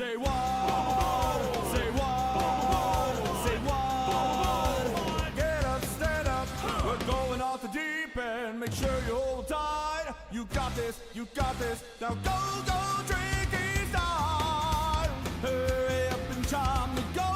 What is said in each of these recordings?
Say what? Say what? Say what? Get up, stand up. We're going off the deep end. Make sure you hold tight. You got this, you got this. Now go, go, drink it down. Hurry up and time to go.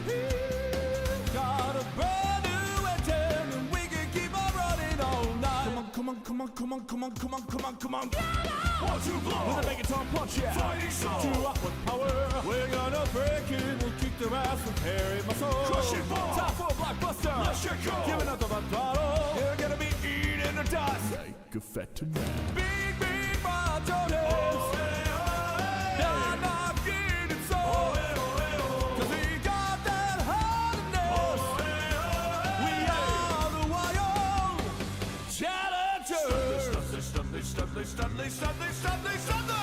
We've got a brand new engine and we can keep on running all night. Come on, come on, come on, come on, come on, come on, come on, come on. Watch you blow. With a reggaeton punch, yeah. Fighting soul. To rock with power. We're gonna break it. We'll kick their ass and carry my soul. Crush it, ball. Time for a blockbuster. Let's get go. Give another bottle. You're gonna be eating the dust. Like a fat tonight. Big, big Jonas. Oh, hey, oh, hey. Nah, nah, get it so. Oh, hey, oh, hey, oh. 'Cause we got that hardness. Oh, hey, oh, hey. We are the wild challengers. Studley, Studley, Studley, Studley, Studley, Studley!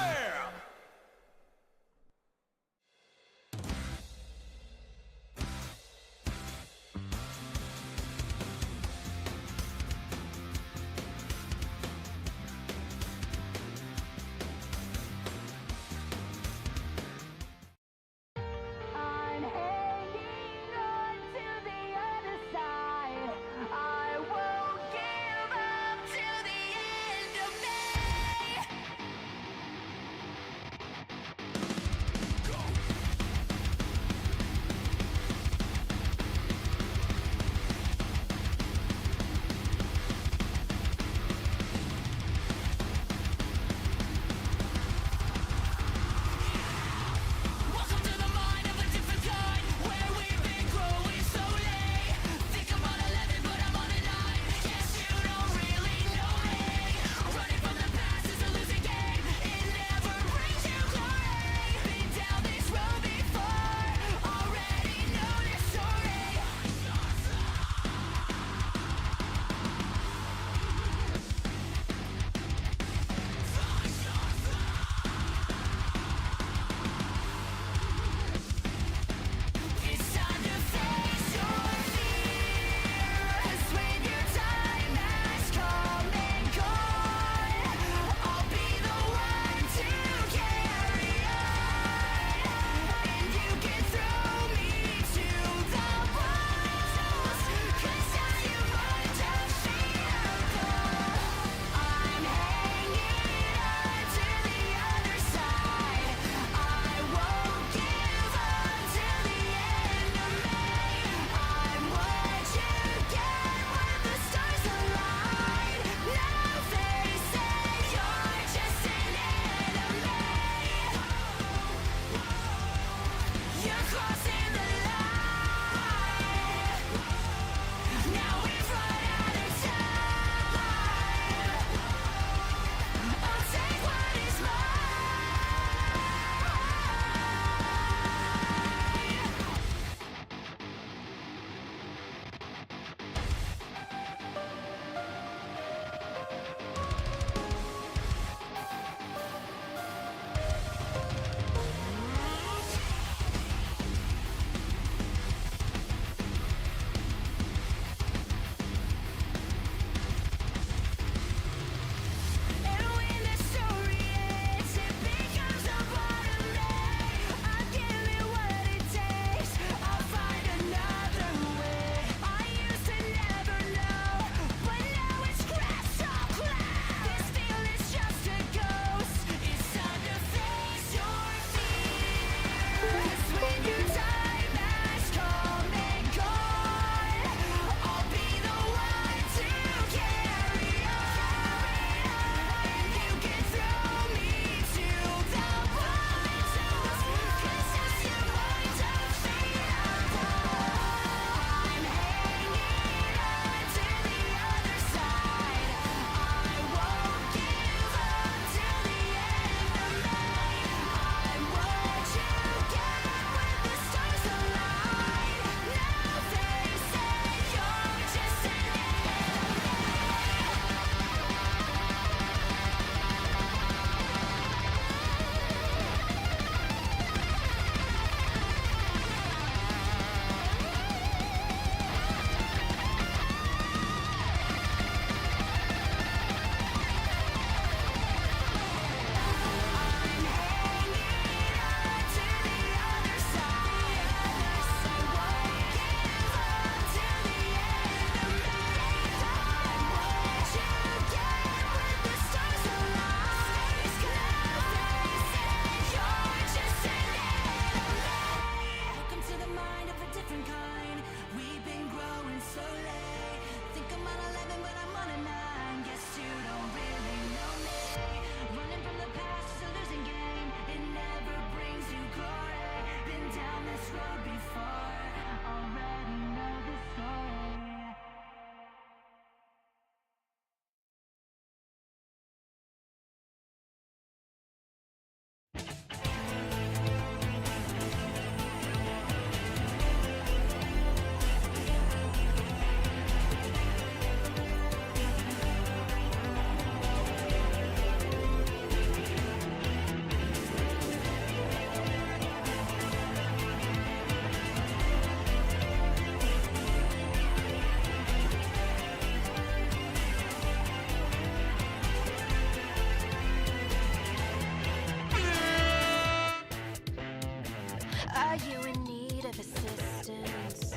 need of assistance.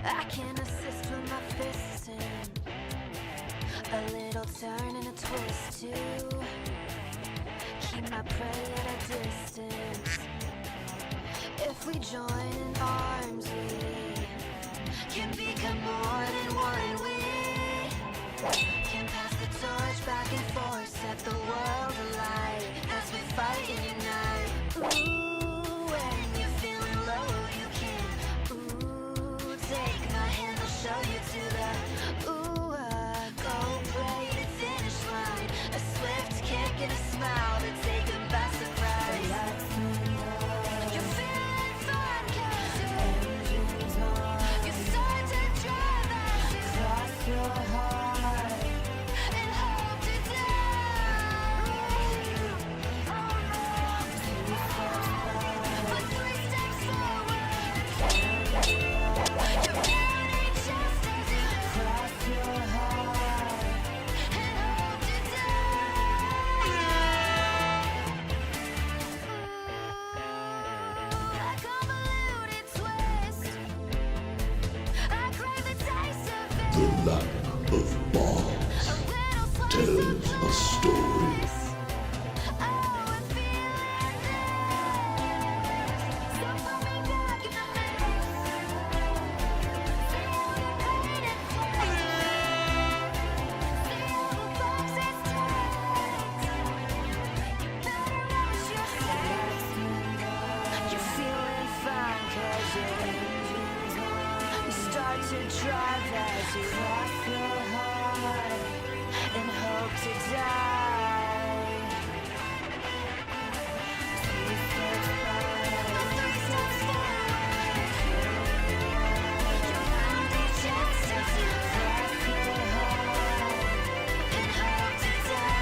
I can assist with my fists and a little turn and a twist too. Keep my prey at a distance. If we join in arms, we can become more than one. We can pass the torch back and forth, set the world alight as we fight and unite. Ooh, when you're feeling low, you can. Ooh, take my hand, I'll show you to the gold-plated finish line. A swift kick and a smile that take them by surprise. You're feeling fine 'cause you start to drive as you cross your heart and hope to die. But 3 steps forward, your beauty just as you cross your heart and hope to die. A convoluted twist. I crave the taste of it. The lack of balls A little slice tells of a story. bliss. Oh, I'm feeling this. So put me back in the mix. See how the painted flips. See how the box is ticked. You better watch your steps. You're feeling fine 'cause you start to drive as you cross your heart and hope to die. 3 steps forward, your body just as you cross your heart and hope to die.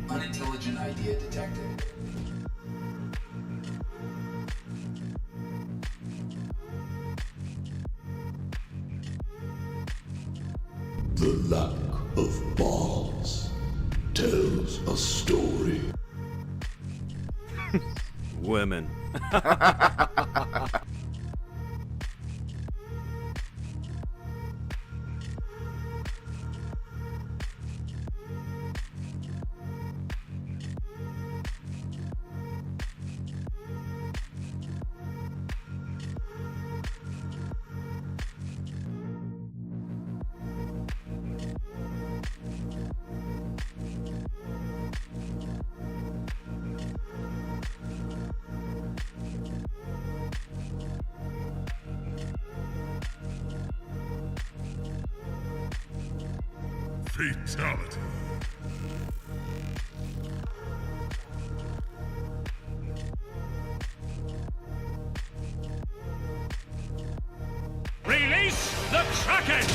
Unintelligent idea detected. The lack of balls tells a story. Women. Fatality. Release the Kraken!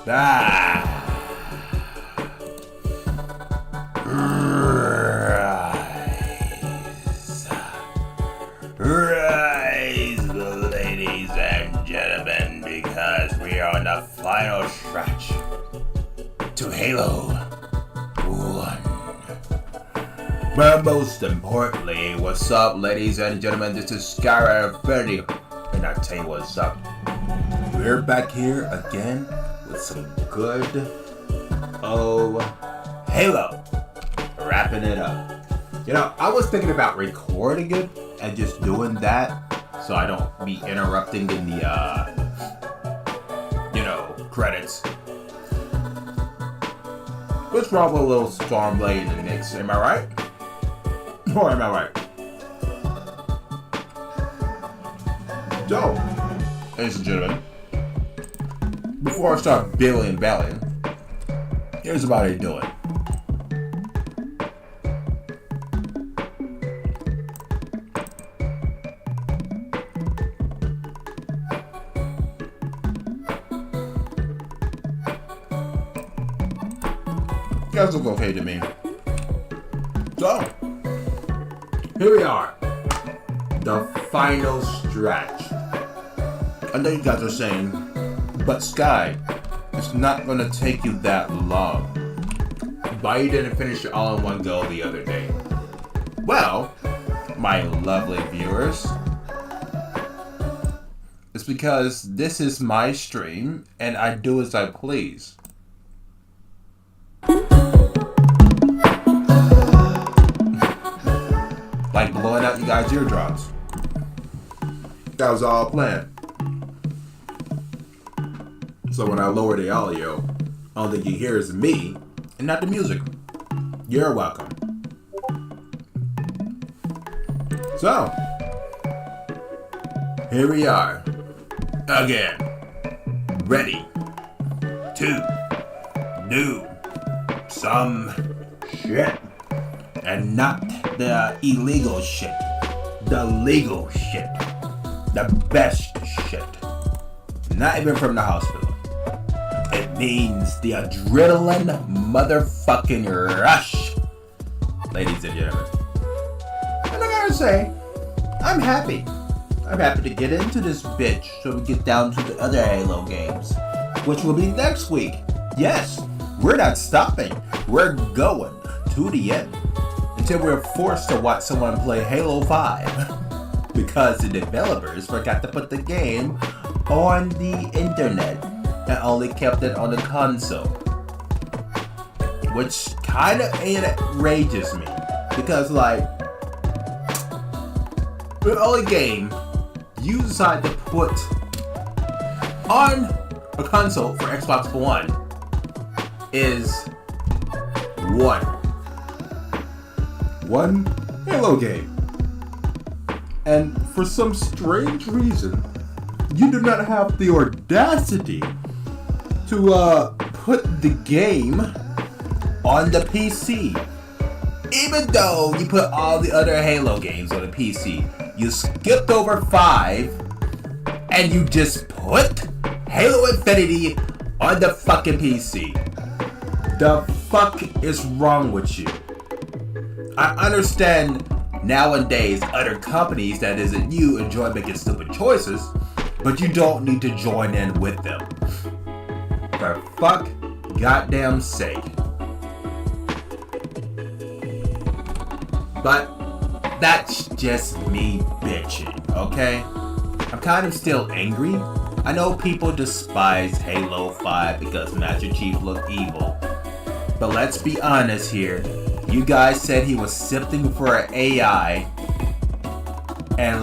Ah! Halo 1. But most importantly, what's up, ladies and gentlemen? This is Skyrider Infinity, and I tell you what's up. We're back here again with some good Halo. Wrapping it up. You know, I was thinking about recording it and just doing that so I don't be interrupting in the, credits. Let's drop a little Stormblade in the mix. Am I right? Or am I right? So, ladies and gentlemen, before I start billing and belling, here's about how you do it. You guys look okay to me. So, here we are. The final stretch. I know you guys are saying, but Sky, it's not gonna take you that long. Why you didn't finish it all in one go the other day? Well, my lovely viewers, it's because this is my stream and I do as I please. Like blowing out you guys' eardrums. That was all planned. So when I lower the audio, all that you hear is me and not the music. You're welcome. So, here we are. Again. Ready to do some shit. And not the illegal shit. The legal shit. The best shit. Not even from the hospital. It means the adrenaline motherfucking rush. Ladies and gentlemen. And I gotta say, I'm happy. I'm happy to get into this bitch so we get down to the other Halo games. Which will be next week. Yes, we're not stopping. We're going to the end. Until we're forced to watch someone play Halo 5 because the developers forgot to put the game on the internet and only kept it on the console, which kind of enrages me because the only game you decide to put on a console for Xbox One is one Halo game. And for some strange reason, you do not have the audacity to put the game on the PC. Even though you put all the other Halo games on the PC, you skipped over 5 and you just put Halo Infinity on the fucking PC. The fuck is wrong with you? I understand nowadays other companies that isn't you enjoy making stupid choices, but you don't need to join in with them. For fuck goddamn sake. But that's just me bitching, okay? I'm kind of still angry. I know people despise Halo 5 because Master Chief looked evil. But let's be honest here. You guys said he was sifting for an AI, and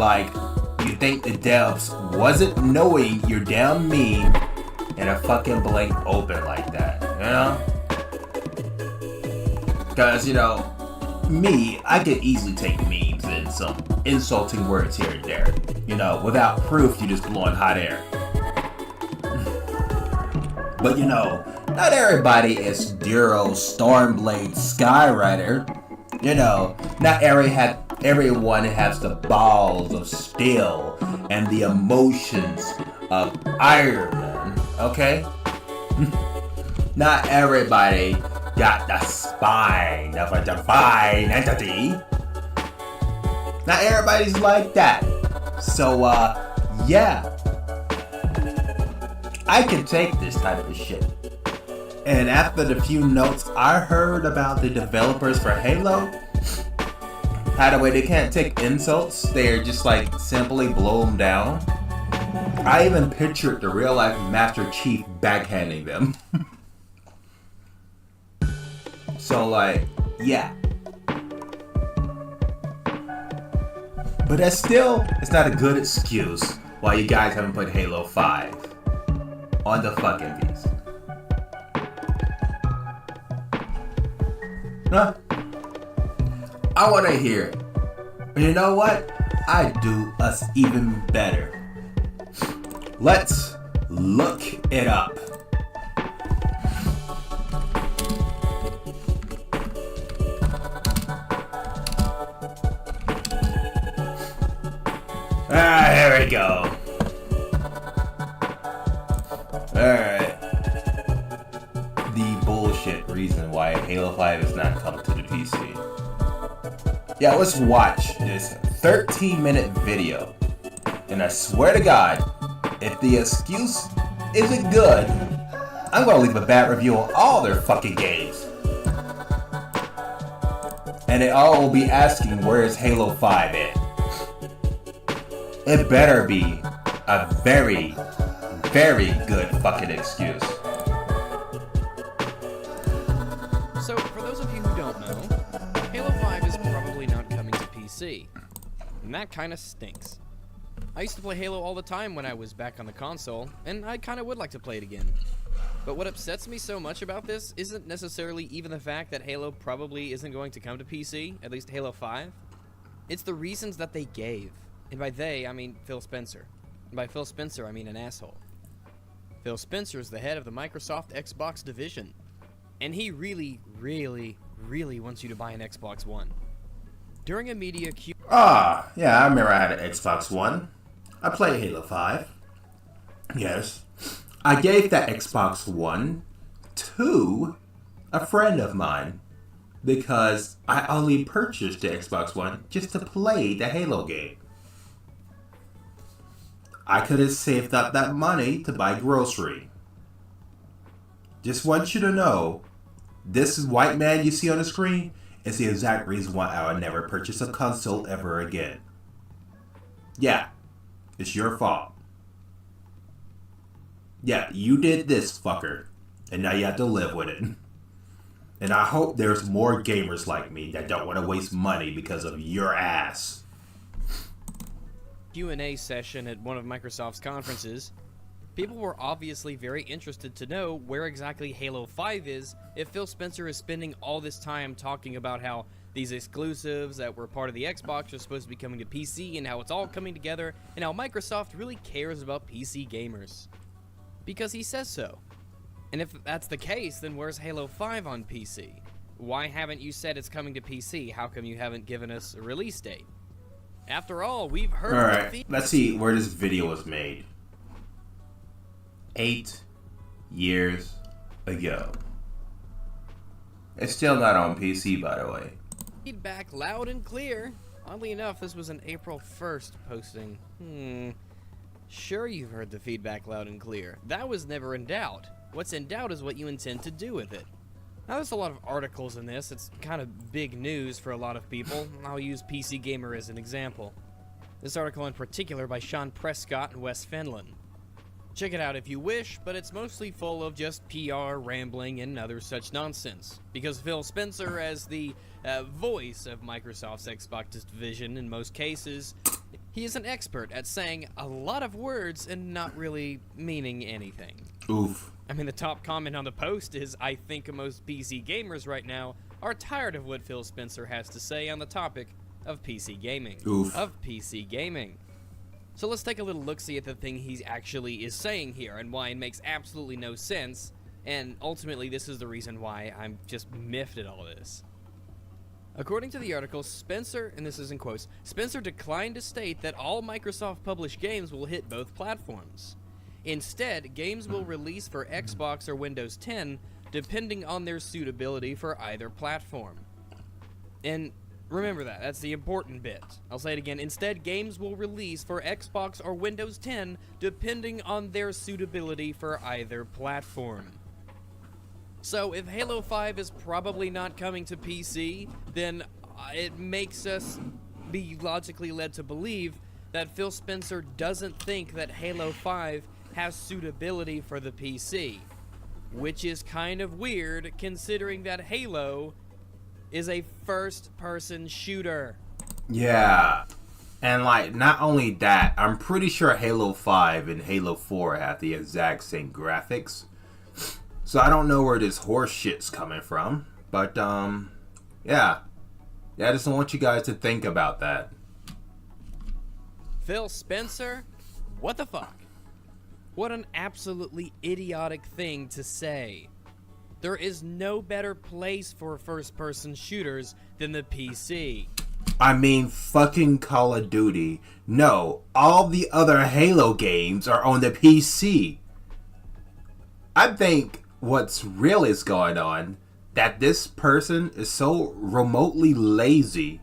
you think the devs wasn't knowing your damn meme in a fucking blank open like that, you know? Because, me, I could easily take memes and some insulting words here and there. Without proof, you just blowing hot air. But not everybody is Duro, Stormblade, Skyrider. Not everyone has the balls of steel and the emotions of Iron Man, okay? Not everybody got the spine of a divine entity. Not everybody's like that. So, yeah. I can take this type of shit. And after the few notes I heard about the developers for Halo, by the way, they can't take insults. They're just like simply blow them down. I even pictured the real life Master Chief backhanding them. So like, yeah. But that's still, it's not a good excuse why you guys haven't played Halo 5 on the fucking PC. Huh? I want to hear it. And you know what? I do us even better. Let's look it up. Here we go. Alright. The bullshit reason why Halo 5 is not coming to the PC. Yeah, let's watch this 13-minute video. And I swear to God, if the excuse isn't good, I'm gonna leave a bad review on all their fucking games. And they all will be asking, where is Halo 5 at? It better be a very, very good fucking excuse. So, for those of you who don't know, Halo 5 is probably not coming to PC. And that kinda stinks. I used to play Halo all the time when I was back on the console, and I kinda would like to play it again. But what upsets me so much about this isn't necessarily even the fact that Halo probably isn't going to come to PC, at least Halo 5. It's the reasons that they gave. And by they, I mean Phil Spencer. And by Phil Spencer, I mean an asshole. Phil Spencer is the head of the Microsoft Xbox division. And he really, really, really wants you to buy an Xbox One. During a media Q... Yeah, I remember I had an Xbox One. I played Halo 5. Yes. I gave that Xbox One to a friend of mine because I only purchased the Xbox One just to play the Halo game. I could have saved up that money to buy grocery. Just want you to know, this white man you see on the screen is the exact reason why I would never purchase a console ever again. Yeah, it's your fault. Yeah, you did this, fucker. And now you have to live with it. And I hope there's more gamers like me that don't want to waste money because of your ass. Q&A session at one of Microsoft's conferences, people were obviously very interested to know where exactly Halo 5 is if Phil Spencer is spending all this time talking about how these exclusives that were part of the Xbox are supposed to be coming to PC and how it's all coming together and how Microsoft really cares about PC gamers. Because he says so. And if that's the case, then where's Halo 5 on PC? Why haven't you said it's coming to PC? How come you haven't given us a release date? After all, we've heard... Alright, let's see where this video was made. 8 years ago. It's still not on PC, by the way. Feedback loud and clear. Oddly enough, this was an April 1st posting. Sure, you've heard the feedback loud and clear. That was never in doubt. What's in doubt is what you intend to do with it. Now, there's a lot of articles in this. It's kind of big news for a lot of people. I'll use PC Gamer as an example. This article in particular by Sean Prescott and Wes Fenlon. Check it out if you wish, but it's mostly full of just PR, rambling, and other such nonsense. Because Phil Spencer, as the voice of Microsoft's Xbox division in most cases, he is an expert at saying a lot of words and not really meaning anything. Oof. I mean, the top comment on the post is, I think most PC gamers right now are tired of what Phil Spencer has to say on the topic of PC gaming. Oof. Of PC gaming. So let's take a little look-see at the thing he actually is saying here and why it makes absolutely no sense, and ultimately this is the reason why I'm just miffed at all this. According to the article, Spencer, and this is in quotes, Spencer declined to state that all Microsoft-published games will hit both platforms. Instead, games will release for Xbox or Windows 10, depending on their suitability for either platform. And remember that, that's the important bit. I'll say it again. Instead, games will release for Xbox or Windows 10, depending on their suitability for either platform. So if Halo 5 is probably not coming to PC, then it makes us be logically led to believe that Phil Spencer doesn't think that Halo 5 has suitability for the PC, which is kind of weird considering that Halo is a first-person shooter. Yeah. And like, not only that, I'm pretty sure Halo 5 and Halo 4 have the exact same graphics. So I don't know where this horse shit's coming from. But, yeah. Yeah, I just want you guys to think about that. Phil Spencer? What the fuck? What an absolutely idiotic thing to say. There is no better place for first-person shooters than the PC. I mean, fucking Call of Duty. No, all the other Halo games are on the PC. I think what's really is going on, that this person is so remotely lazy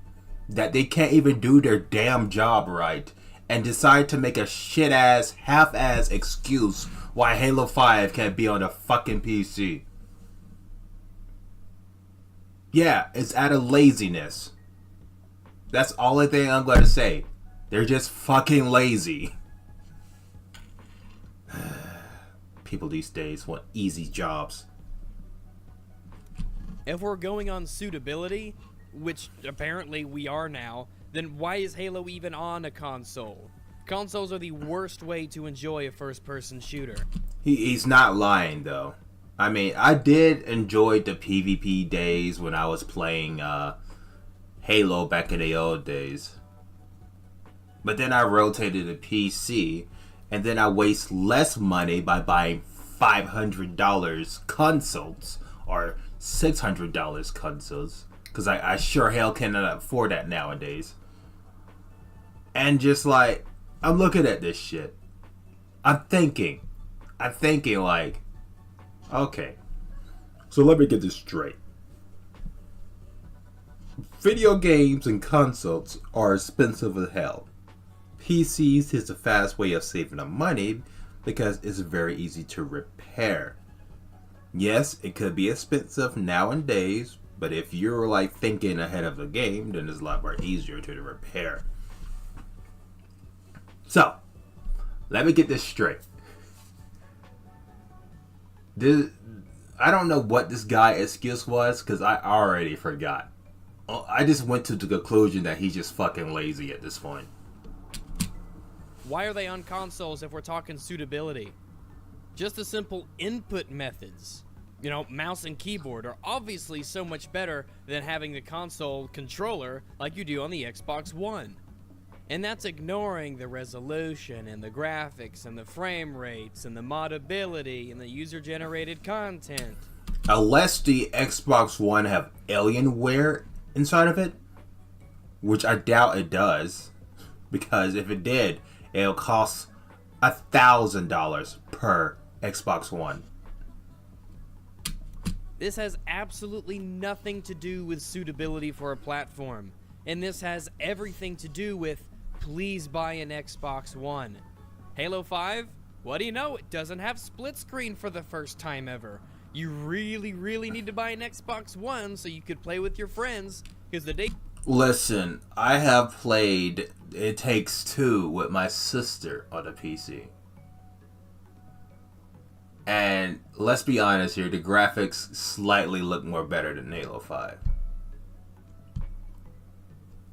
that they can't even do their damn job right and decide to make a shit-ass, half-ass excuse why Halo 5 can't be on a fucking PC. Yeah, it's out of laziness. That's the only thing I'm going to say. They're just fucking lazy. People these days want easy jobs. If we're going on suitability, which apparently we are now, then why is Halo even on a console? Consoles are the worst way to enjoy a first-person shooter. He's not lying, though. I mean, I did enjoy the PvP days when I was playing Halo back in the old days. But then I rotated to PC, and then I waste less money by buying $500 consoles or $600 consoles, because I sure hell cannot afford that nowadays. And just like, I'm looking at this shit, I'm thinking like, okay, so let me get this straight. Video games and consoles are expensive as hell. PCs is a fast way of saving the money because it's very easy to repair. Yes, it could be expensive nowadays, but if you're like thinking ahead of the game, then it's a lot more easier to repair. So, let me get this straight. I don't know what this guy's excuse was, because I already forgot. I just went to the conclusion that he's just fucking lazy at this point. Why are they on consoles if we're talking suitability? Just the simple input methods, you know, mouse and keyboard, are obviously so much better than having the console controller like you do on the Xbox One. And that's ignoring the resolution and the graphics and the frame rates and the modability and the user-generated content. Unless the Xbox One have Alienware inside of it, which I doubt it does, because if it did, it'll cost $1,000 per Xbox One. This has absolutely nothing to do with suitability for a platform, and this has everything to do with please buy an Xbox One. Halo 5? What do you know? It doesn't have split screen for the first time ever. You really, really need to buy an Xbox One so you could play with your friends, because the day... Listen, I have played It Takes Two with my sister on a PC. And let's be honest here, the graphics slightly look more better than Halo 5.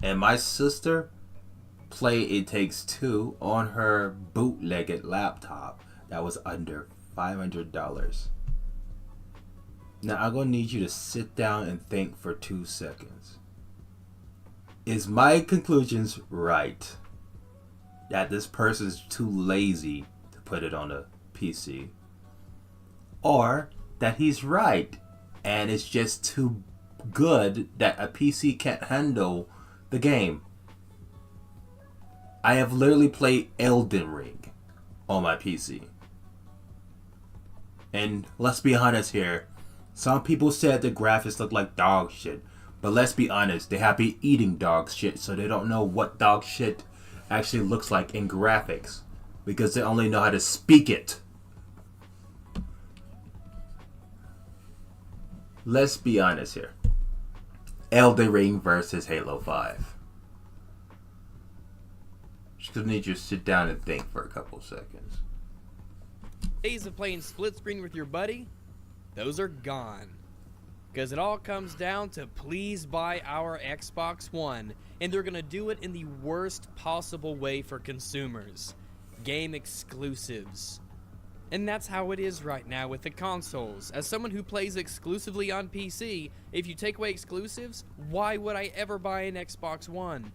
And my sister played It Takes Two on her bootlegged laptop that was under $500. Now I'm going to need you to sit down and think for 2 seconds. Is my conclusions right that this person's too lazy to put it on a PC? Or that he's right and it's just too good that a PC can't handle the game? I have literally played Elden Ring on my PC. And let's be honest here, some people said the graphics look like dog shit. But let's be honest, they have been eating dog shit, so they don't know what dog shit actually looks like in graphics. Because they only know how to speak it. let's be honest here. Elden Ring versus Halo 5. Just need you to sit down and think for a couple seconds. Days of playing split screen with your buddy, those are gone. Because it all comes down to please buy our Xbox One, and they're going to do it in the worst possible way for consumers. Game exclusives. And that's how it is right now with the consoles. As someone who plays exclusively on PC, if you take away exclusives, why would I ever buy an Xbox One?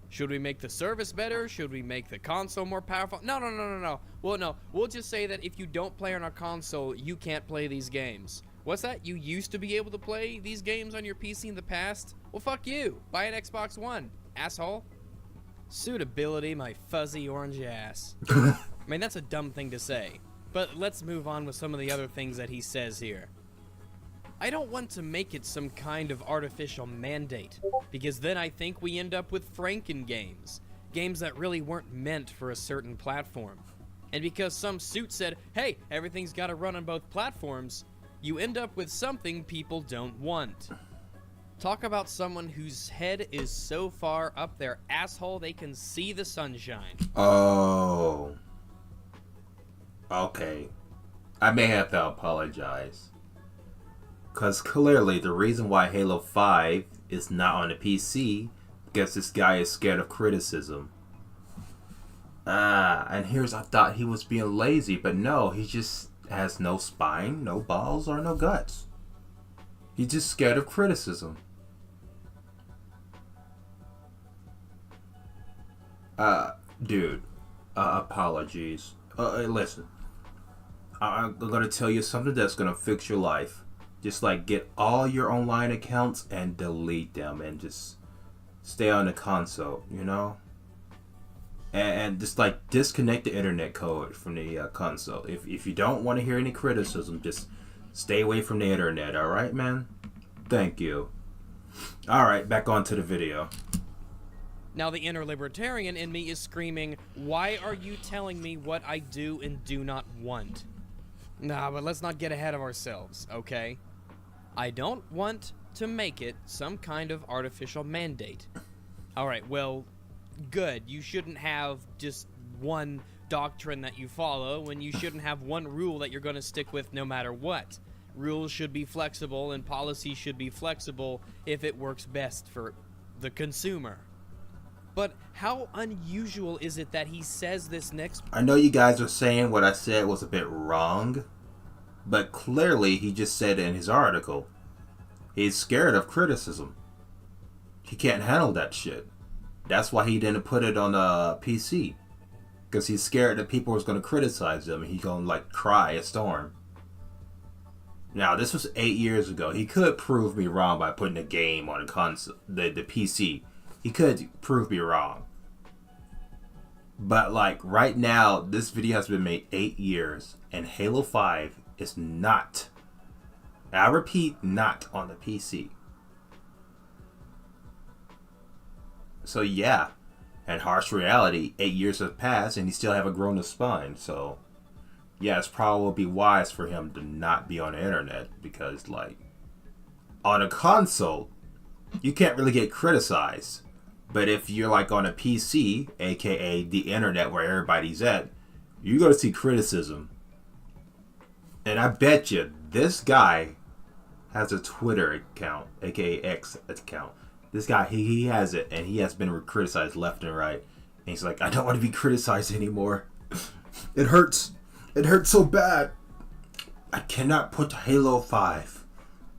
Should we make the service better? Should we make the console more powerful? No. Well, no. We'll just say that if you don't play on a console, you can't play these games. What's that? You used to be able to play these games on your PC in the past? Well, fuck you. Buy an Xbox One, asshole. Suitability, my fuzzy orange ass. I mean, that's a dumb thing to say. But let's move on with some of the other things that he says here. I don't want to make it some kind of artificial mandate, because then I think we end up with Franken games. Games that really weren't meant for a certain platform. And because some suit said, hey, everything's gotta run on both platforms, you end up with something people don't want. Talk about someone whose head is so far up their asshole they can see the sunshine. Oh. Okay. I may have to apologize. Because clearly the reason why Halo 5 is not on the PC because this guy is scared of criticism. And here's I thought he was being lazy, but no, he just has no spine, no balls, or no guts. He's just scared of criticism. Dude, apologies. Listen, I'm gonna tell you something that's gonna fix your life. Just like get all your online accounts and delete them and just stay on the console, you know? And just like disconnect the internet code from the console. If you don't want to hear any criticism, just stay away from the internet, alright, man? Thank you. Alright, back on to the video. Now the inner libertarian in me is screaming, why are you telling me what I do and do not want? Nah, but let's not get ahead of ourselves, okay? I don't want to make it some kind of artificial mandate. Alright, well, good. You shouldn't have just one doctrine that you follow, and you shouldn't have one rule that you're going to stick with no matter what. Rules should be flexible, and policy should be flexible if it works best for the consumer. But how unusual is it that he says this next... I know you guys are saying what I said was a bit wrong, but clearly he just said in his article, he's scared of criticism. He can't handle that shit. That's why he didn't put it on a PC. Because he's scared that people was going to criticize him and he's going to like cry a storm. Now, this was 8 years ago. He could prove me wrong by putting a game on a console, the PC. He could prove me wrong. But like right now, this video has been made 8 years and Halo 5 is not, I repeat, not on the PC. So yeah, and harsh reality, 8 years have passed and he still haven't grown a spine. So yeah, it's probably wise for him to not be on the internet, because like on a console, you can't really get criticized. But if you're like on a PC, aka the internet where everybody's at, you're going to see criticism. And I bet you this guy has a Twitter account, aka X account. This guy, he has it, and he has been criticized left and right. And he's like, I don't want to be criticized anymore. It hurts. It hurts so bad. I cannot put Halo 5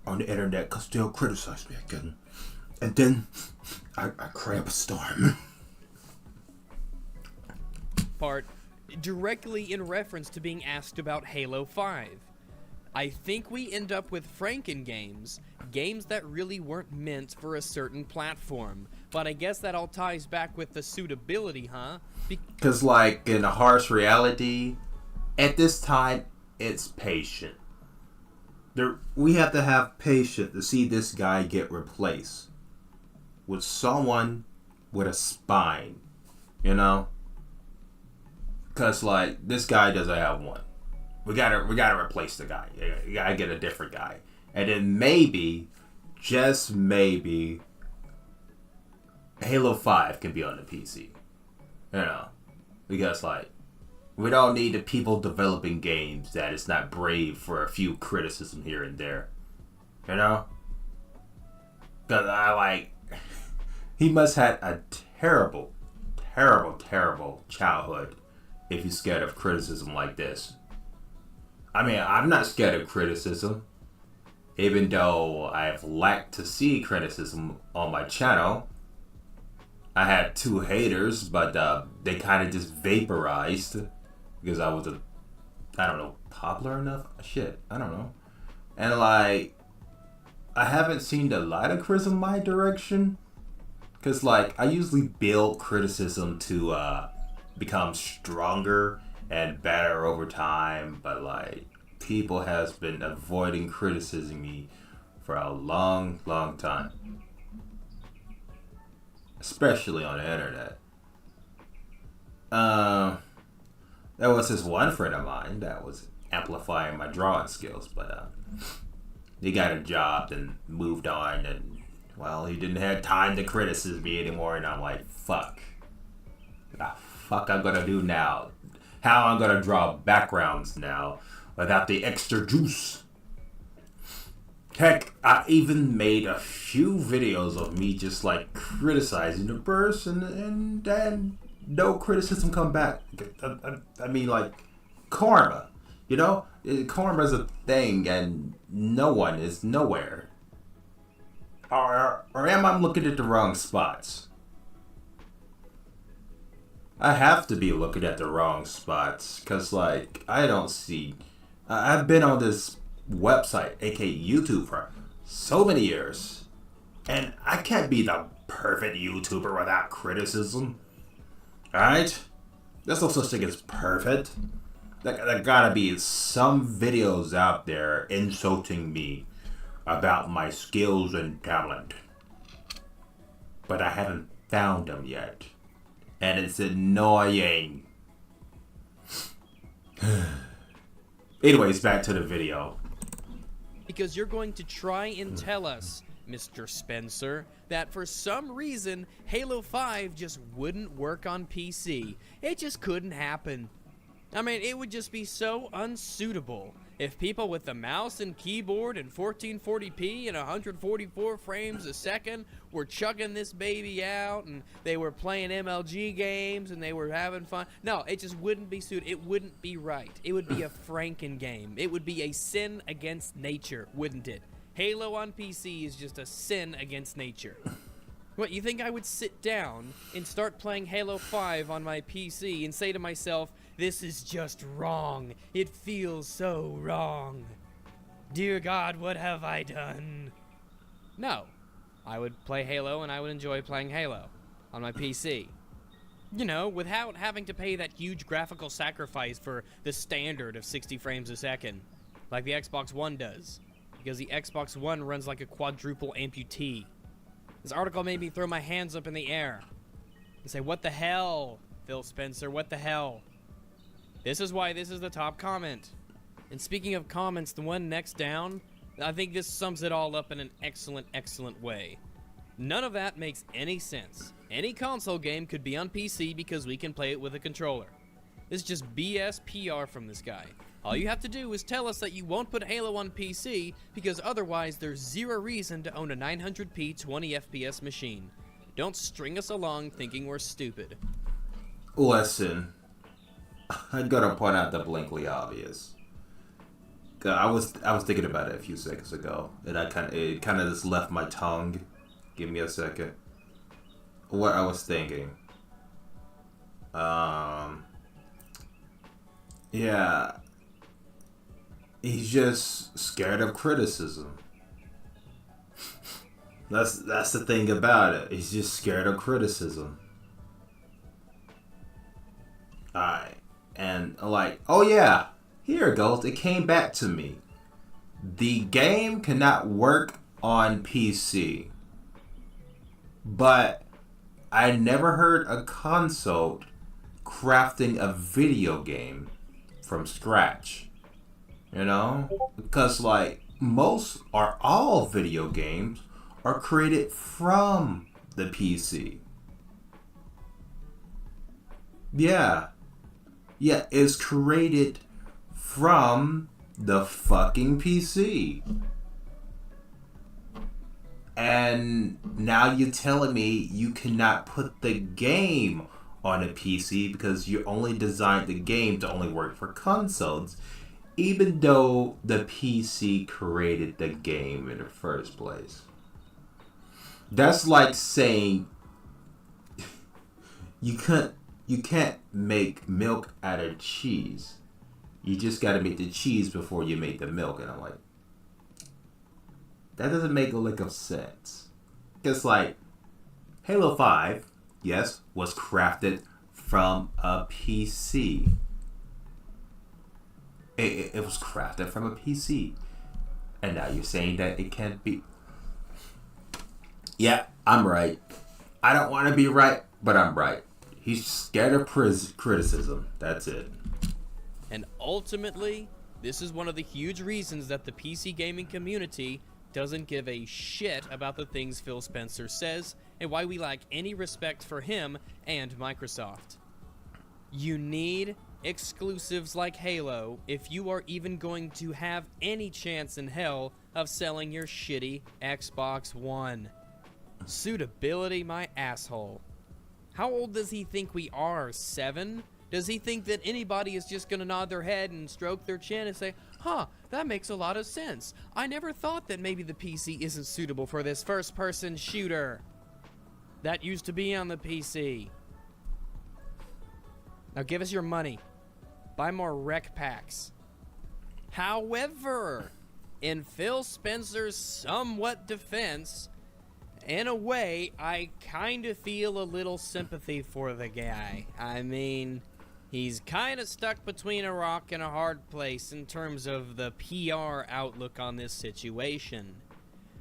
on the internet because they'll criticize me again. And then I cramp a storm. part directly in reference to being asked about Halo 5. I think we end up with Franken games that really weren't meant for a certain platform. But I guess that all ties back with the suitability, huh? Because like in a harsh reality, at this time, it's patient. We have to have patience to see this guy get replaced with someone with a spine, you know? Because like this guy doesn't have one. We gotta replace the guy. You gotta get a different guy. And then maybe, just maybe, Halo 5 can be on the PC. You know, because like, we don't need the people developing games that is not brave for a few criticism here and there. You know? Because I like, he must have had a terrible, terrible, terrible childhood if he's scared of criticism like this. I mean, I'm not scared of criticism. Even though I've lacked to see criticism on my channel. I had 2 haters, but they kind of just vaporized because I was I don't know, popular enough? Shit, I don't know. And like, I haven't seen a lot of criticism in my direction. Because like, I usually build criticism to become stronger and better over time. But like, people has been avoiding criticizing me for a long, long time. Especially on the internet. There was this one friend of mine that was amplifying my drawing skills, but he got a job and moved on, and well, he didn't have time to criticize me anymore, and I'm like, fuck. What the fuck I'm gonna do now? How I'm gonna draw backgrounds now without the extra juice? Heck, I even made a few videos of me just like criticizing the person, and then no criticism come back. I mean, like, karma, you know? Karma's a thing, and no one is nowhere. Or am I looking at the wrong spots? I have to be looking at the wrong spots, because, like, I don't see... I've been on this website, aka YouTube, for so many years, and I can't be the perfect YouTuber without criticism. Alright? There's no such thing as perfect. There gotta be some videos out there insulting me about my skills and talent. But I haven't found them yet. And it's annoying. Anyways, back to the video. Because you're going to try and tell us, Mr. Spencer, that for some reason Halo 5 just wouldn't work on PC. It just couldn't happen. I mean, it would just be so unsuitable if people with the mouse and keyboard and 1440p and 144 frames a second were chugging this baby out, and they were playing MLG games and they were having fun. No, it just wouldn't be suited. It wouldn't be right. It would be a Franken game. It would be a sin against nature, wouldn't it? Halo on PC is just a sin against nature. What, you think I would sit down and start playing Halo 5 on my PC and say to myself, this is just wrong. It feels so wrong. Dear God, what have I done? No. I would play Halo and I would enjoy playing Halo on my PC. You know, without having to pay that huge graphical sacrifice for the standard of 60 frames a second, like the Xbox One does. Because the Xbox One runs like a quadruple amputee. This article made me throw my hands up in the air and say, what the hell, Phil Spencer, what the hell? This is why this is the top comment. And speaking of comments, the one next down, I think this sums it all up in an excellent, excellent way. None of that makes any sense. Any console game could be on PC because we can play it with a controller. This is just BS PR from this guy. All you have to do is tell us that you won't put Halo on PC because otherwise there's zero reason to own a 900p 20 FPS machine. Don't string us along thinking we're stupid. Listen, I gotta point out the blankly obvious. I was thinking about it a few seconds ago, and it kind of just left my tongue. Give me a second. What I was thinking. Yeah. He's just scared of criticism. That's the thing about it. He's just scared of criticism. Alright. And like, oh yeah, here it goes. It came back to me. The game cannot work on PC. But I never heard a console crafting a video game from scratch. You know? Because like, most or all video games are created from the PC. Yeah, it's created from the fucking PC. And now you're telling me you cannot put the game on a PC because you only designed the game to only work for consoles, even though the PC created the game in the first place. That's like saying you can't make milk out of cheese. You just got to make the cheese before you make the milk. And I'm like, that doesn't make a lick of sense. It's like Halo 5, yes, was crafted from a PC. It was crafted from a PC. And now you're saying that it can't be. Yeah, I'm right. I don't want to be right, but I'm right. He's scared of criticism. That's it. And ultimately, this is one of the huge reasons that the PC gaming community doesn't give a shit about the things Phil Spencer says and why we lack any respect for him and Microsoft. You need exclusives like Halo if you are even going to have any chance in hell of selling your shitty Xbox One. Suitability, my asshole. How old does he think we are? 7? Does he think that anybody is just gonna nod their head and stroke their chin and say, huh, that makes a lot of sense. I never thought that maybe the PC isn't suitable for this first-person shooter. That used to be on the PC. Now give us your money. Buy more rec packs. However, in Phil Spencer's somewhat defense, in a way, I kind of feel a little sympathy for the guy. I mean, he's kind of stuck between a rock and a hard place in terms of the PR outlook on this situation.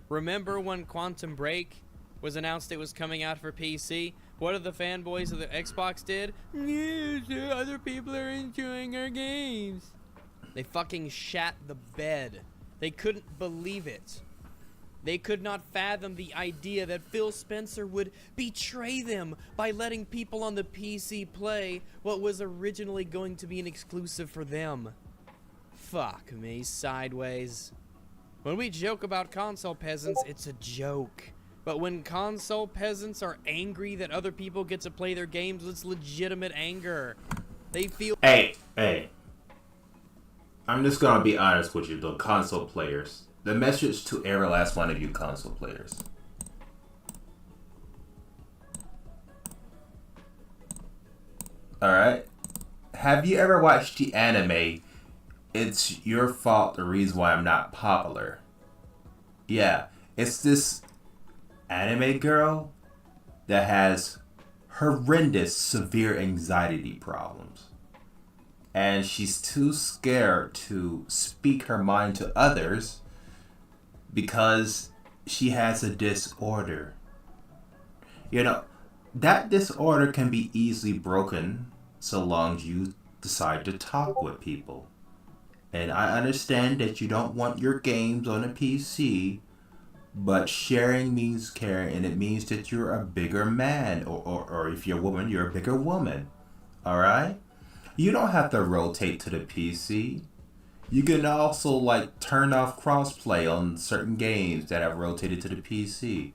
Remember when Quantum Break was announced it was coming out for PC? What did the fanboys of the Xbox did? Yeah, other people are enjoying our games. They fucking shat the bed. They couldn't believe it. They could not fathom the idea that Phil Spencer would betray them by letting people on the PC play what was originally going to be an exclusive for them. Fuck me sideways. When we joke about console peasants, it's a joke. But when console peasants are angry that other people get to play their games, it's legitimate anger. They feel... Hey. I'm just gonna be honest with you, the console players. The message to every last one of you console players. Alright? Have you ever watched the anime, It's Your Fault the Reason Why I'm Not Popular? Yeah, it's this anime girl that has horrendous severe anxiety problems. And she's too scared to speak her mind to others because she has a disorder. You know, that disorder can be easily broken so long as you decide to talk with people. And I understand that you don't want your games on a PC, but sharing means caring, and it means that you're a bigger man, or if you're a woman, you're a bigger woman. Alright? You don't have to rotate to the PC. You can also like turn off crossplay on certain games that have rotated to the PC.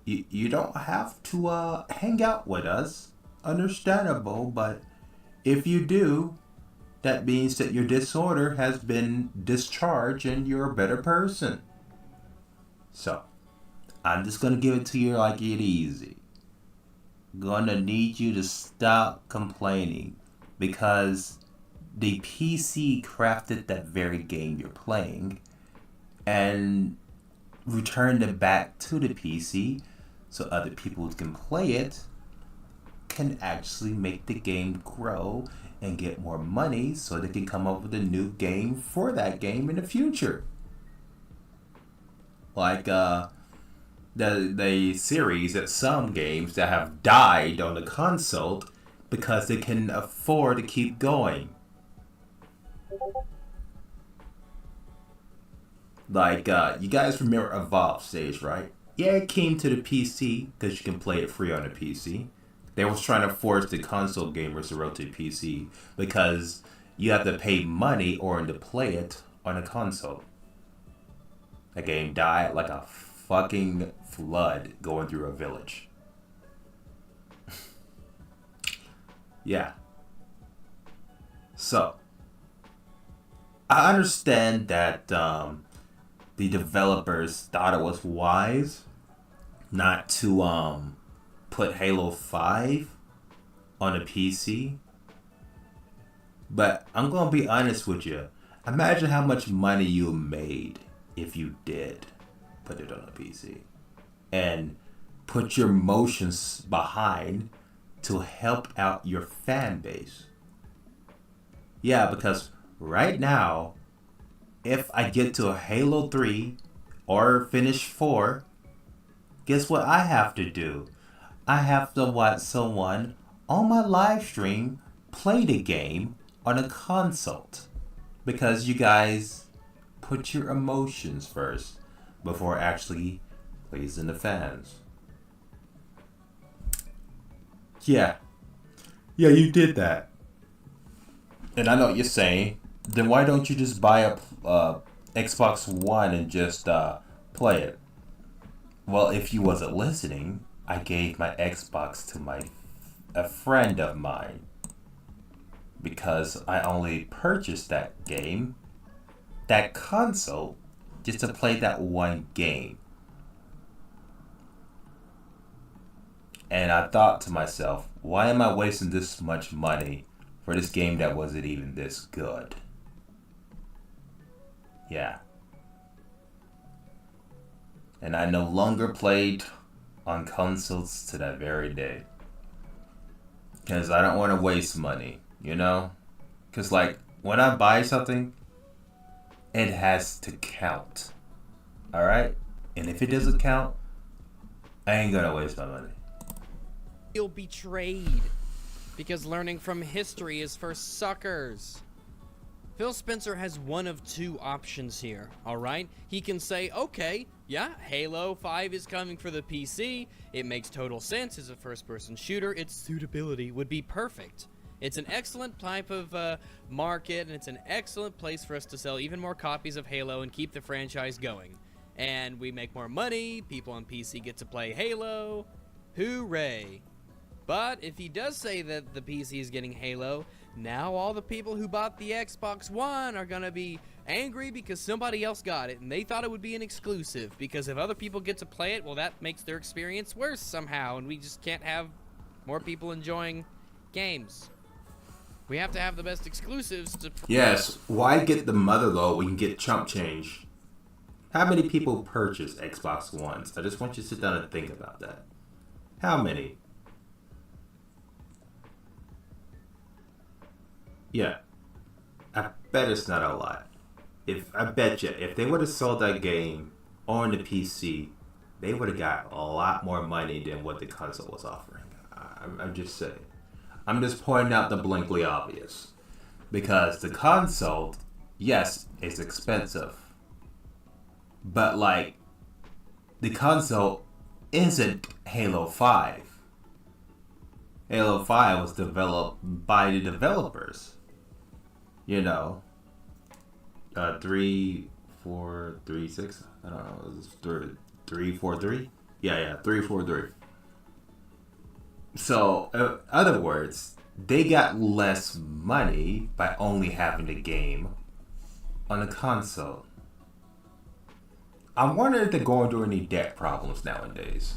You don't have to hang out with us. Understandable, but if you do, that means that your disorder has been discharged and you're a better person. So, I'm just gonna give it to you like it easy. Gonna need you to stop complaining because the PC crafted that very game you're playing and returned it back to the PC so other people who can play it can actually make the game grow and get more money so they can come up with a new game for that game in the future. Like the series at some games that have died on the console because they can afford to keep going. Like, you guys remember Evolve stage, right? Yeah, it came to the PC because you can play it free on the PC. They was trying to force the console gamers to rotate PC because you have to pay money or to play it on a console. The game died like a fucking flood going through a village. Yeah. So, I understand that the developers thought it was wise not to put Halo 5 on a PC. But I'm going to be honest with you. Imagine how much money you made if you did put it on a PC. And put your motions behind to help out your fan base. Yeah, because right now, if I get to a Halo 3 or finish 4, guess what I have to do? I have to watch someone on my live stream play the game on a console. Because you guys put your emotions first before actually pleasing the fans. Yeah, you did that. And I know what you're saying. Then why don't you just buy a Xbox One and just play it? Well, if you wasn't listening, I gave my Xbox to a friend of mine because I only purchased that game, that console, just to play that one game. And I thought to myself, why am I wasting this much money for this game that wasn't even this good? Yeah. And I no longer played on consoles to that very day. Because I don't want to waste money, you know? Because, like, when I buy something, it has to count. Alright? And if it doesn't count, I ain't gonna waste my money. Feel betrayed because learning from history is for suckers. Phil Spencer has one of two options here, alright? He can say, okay, yeah, Halo 5 is coming for the PC. It makes total sense as a first-person shooter. Its suitability would be perfect. It's an excellent type of market, and it's an excellent place for us to sell even more copies of Halo and keep the franchise going. And we make more money, people on PC get to play Halo. Hooray! But if he does say that the PC is getting Halo, now all the people who bought the Xbox One are gonna be angry because somebody else got it and they thought it would be an exclusive, because if other people get to play it, well, that makes their experience worse somehow, and we just can't have more people enjoying games. We have to have the best exclusives to... Yes, why get the motherload when you can get chump change? How many people purchase Xbox Ones? I just want you to sit down and think about that. How many? Yeah, I bet it's not a lot. I bet you, if they would have sold that game on the PC, they would have got a lot more money than what the console was offering. I'm just saying. I'm just pointing out the blankly obvious. Because the console, yes, it's expensive. But, like, the console isn't Halo 5. Halo 5 was developed by the developers. You know, 343 I don't know, it was 343. Yeah, 343. So, in other words, they got less money by only having the game on a console. I'm wondering if they're going through any debt problems nowadays.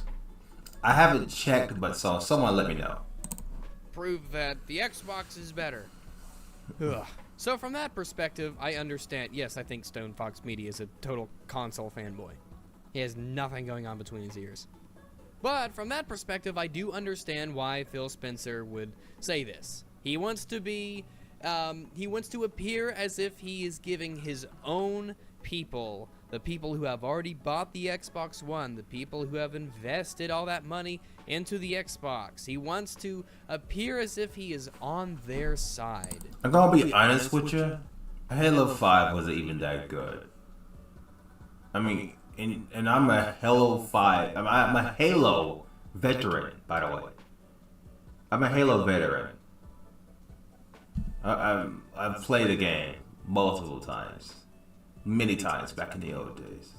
I haven't checked, but someone let me know. Prove that the Xbox is better. Ugh. So from that perspective, I understand. Yes, I think Stone Fox Media is a total console fanboy. He has nothing going on between his ears. But from that perspective, I do understand why Phil Spencer would say this. He wants to appear as if he is giving his own people, the people who have already bought the Xbox One, the people who have invested all that money into the Xbox. He wants to appear as if he is on their side. I'm gonna be honest with you. Halo 5 wasn't even that good. I mean, and I'm a Halo 5. I'm a Halo veteran, by the way. I'm a Halo veteran. I've played the game multiple times. Many times back in the old days.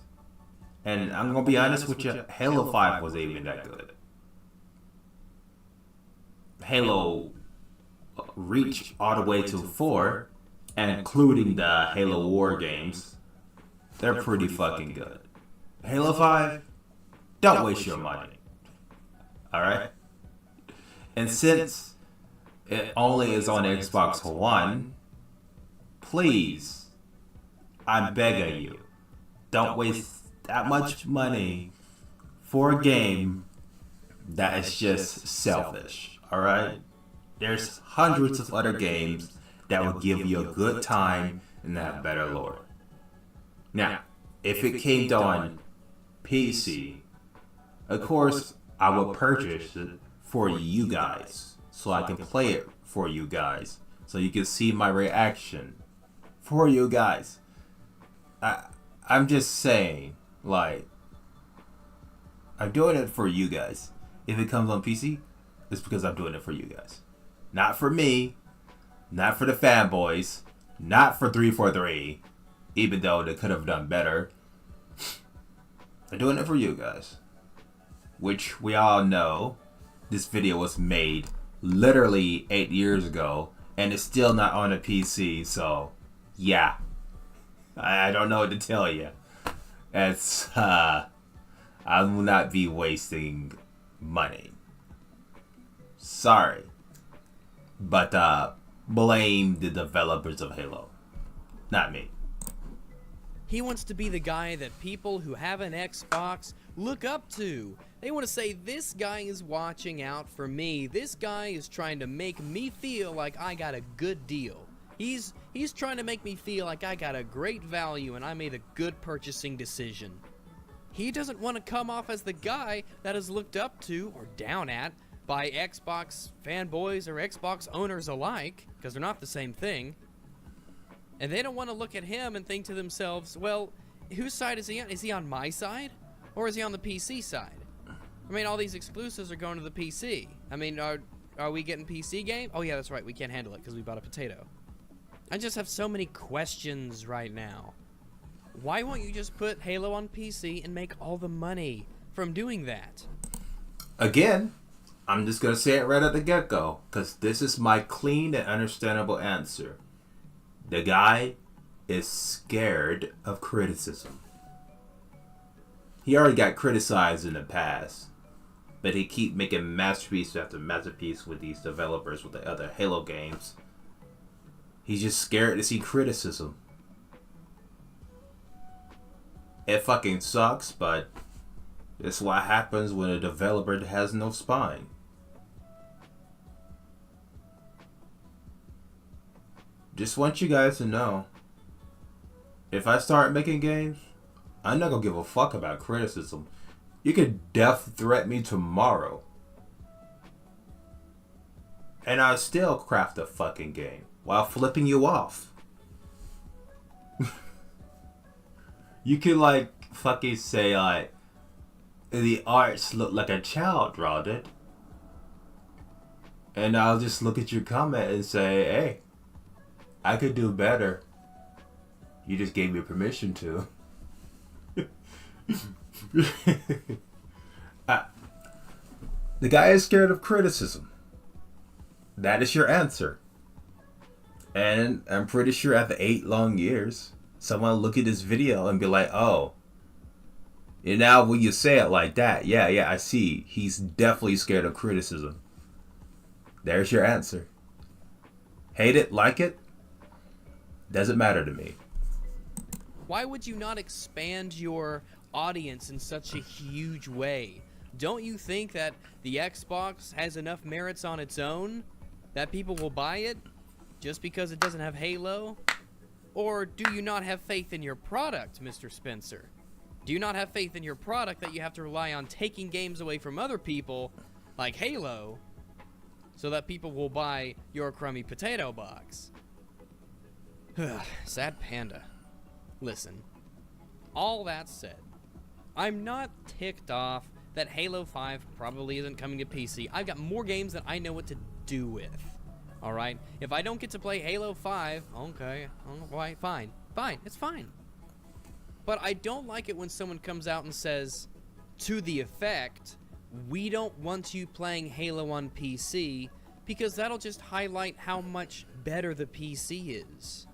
And I'm going to be honest with you, Halo 5 wasn't even that good. Halo Reach all the way to 4, and including the Halo War games, they're pretty fucking good. Halo 5, don't waste your money. Alright? And since it only is on Xbox One, please, I'm begging you, don't waste that much money for a game that is just selfish. Alright? There's hundreds of other games that will give you a good time and have better lore. Now, if it came on PC, of course, I would purchase it for you guys, so I can play it for you guys, so you can see my reaction for you guys. I'm just saying, like, I'm doing it for you guys. If it comes on PC, it's because I'm doing it for you guys. Not for me, not for the fanboys, not for 343, even though they could have done better. I'm doing it for you guys. Which we all know, this video was made literally 8 years ago, and it's still not on a PC, so yeah. I don't know what to tell you. It's, I will not be wasting money. Sorry. But, blame the developers of Halo. Not me. He wants to be the guy that people who have an Xbox look up to. They want to say, this guy is watching out for me. This guy is trying to make me feel like I got a good deal. He's trying to make me feel like I got a great value and I made a good purchasing decision. He doesn't want to come off as the guy that is looked up to or down at by Xbox fanboys or Xbox owners alike, because they're not the same thing. And they don't want to look at him and think to themselves, well, whose side is he on? Is he on my side? Or is he on the PC side? I mean, all these exclusives are going to the PC. I mean, are we getting PC game? Oh yeah, that's right, we can't handle it because we bought a potato. I just have so many questions right now. Why won't you just put Halo on PC and make all the money from doing that? Again, I'm just going to say it right at the get-go, because this is my clean and understandable answer. The guy is scared of criticism. He already got criticized in the past, but he keep making masterpiece after masterpiece with these developers with the other Halo games. He's just scared to see criticism. It fucking sucks, but it's what happens when a developer has no spine. Just want you guys to know, if I start making games, I'm not gonna give a fuck about criticism. You could death threat me tomorrow, and I'll still craft a fucking game while flipping you off. You could like fucking say like, the arts look like a child drawed it, and I'll just look at your comment and say, hey, I could do better. You just gave me permission to. The guy is scared of criticism. That is your answer. And I'm pretty sure after 8 long years, someone will look at this video and be like, oh, and now when you say it like that, yeah, I see. He's definitely scared of criticism. There's your answer. Hate it, like it, doesn't matter to me. Why would you not expand your audience in such a huge way? Don't you think that the Xbox has enough merits on its own that people will buy it just because it doesn't have Halo? Or do you not have faith in your product, Mr. Spencer? Do you not have faith in your product that you have to rely on taking games away from other people, like Halo, so that people will buy your crummy potato box? Sad panda. Listen, all that said, I'm not ticked off that Halo 5 probably isn't coming to PC. I've got more games that I know what to do with. Alright? If I don't get to play Halo 5, okay, alright, fine. Fine, it's fine. But I don't like it when someone comes out and says, to the effect, we don't want you playing Halo on PC, because that'll just highlight how much better the PC is.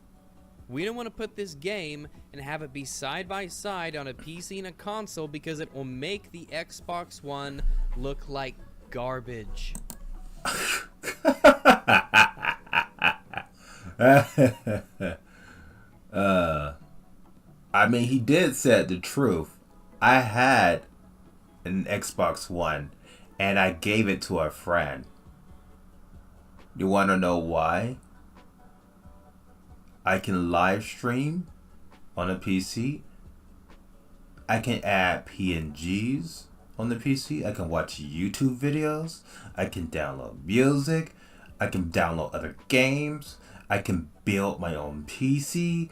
We don't want to put this game and have it be side by side on a PC and a console because it will make the Xbox One look like garbage. I mean, he did say the truth. I had an Xbox One and I gave it to a friend. You want to know why? I can live stream on a PC. I can add PNGs on the PC. I can watch YouTube videos. I can download music. I can download other games. I can build my own PC.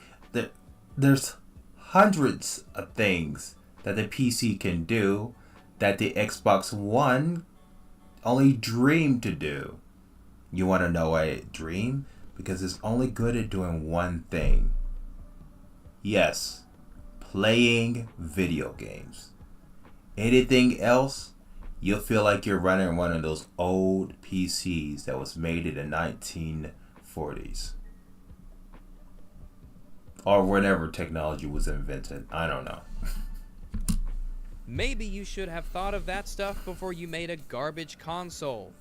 There's hundreds of things that the PC can do that the Xbox One only dreamed to do. You want to know why it dreamed? Because it's only good at doing one thing. Yes, playing video games. Anything else, you'll feel like you're running one of those old PCs that was made in the 1940s. Or whenever technology was invented. I don't know. Maybe you should have thought of that stuff before you made a garbage console.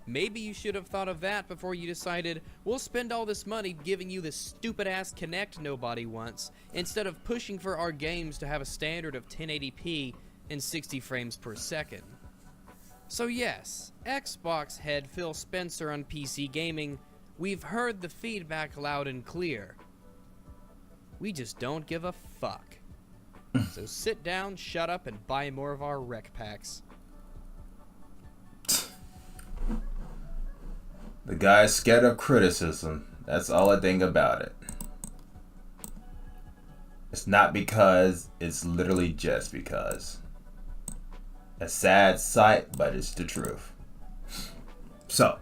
Maybe you should have thought of that before you decided, we'll spend all this money giving you this stupid-ass Kinect nobody wants, instead of pushing for our games to have a standard of 1080p and 60 frames per second. So yes, Xbox head Phil Spencer on PC Gaming, we've heard the feedback loud and clear. We just don't give a fuck. So sit down, shut up, and buy more of our rec packs. The guy's scared of criticism. That's all I think about it. It's not because, it's literally just because. A sad sight, but it's the truth. So,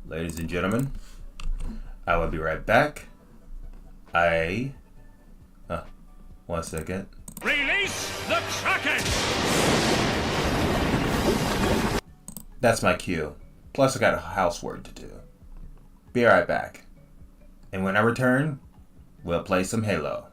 ladies and gentlemen, I will be right back. One second. Release the Kraken! That's my cue. Plus, I got housework to do. Be right back. And when I return, we'll play some Halo.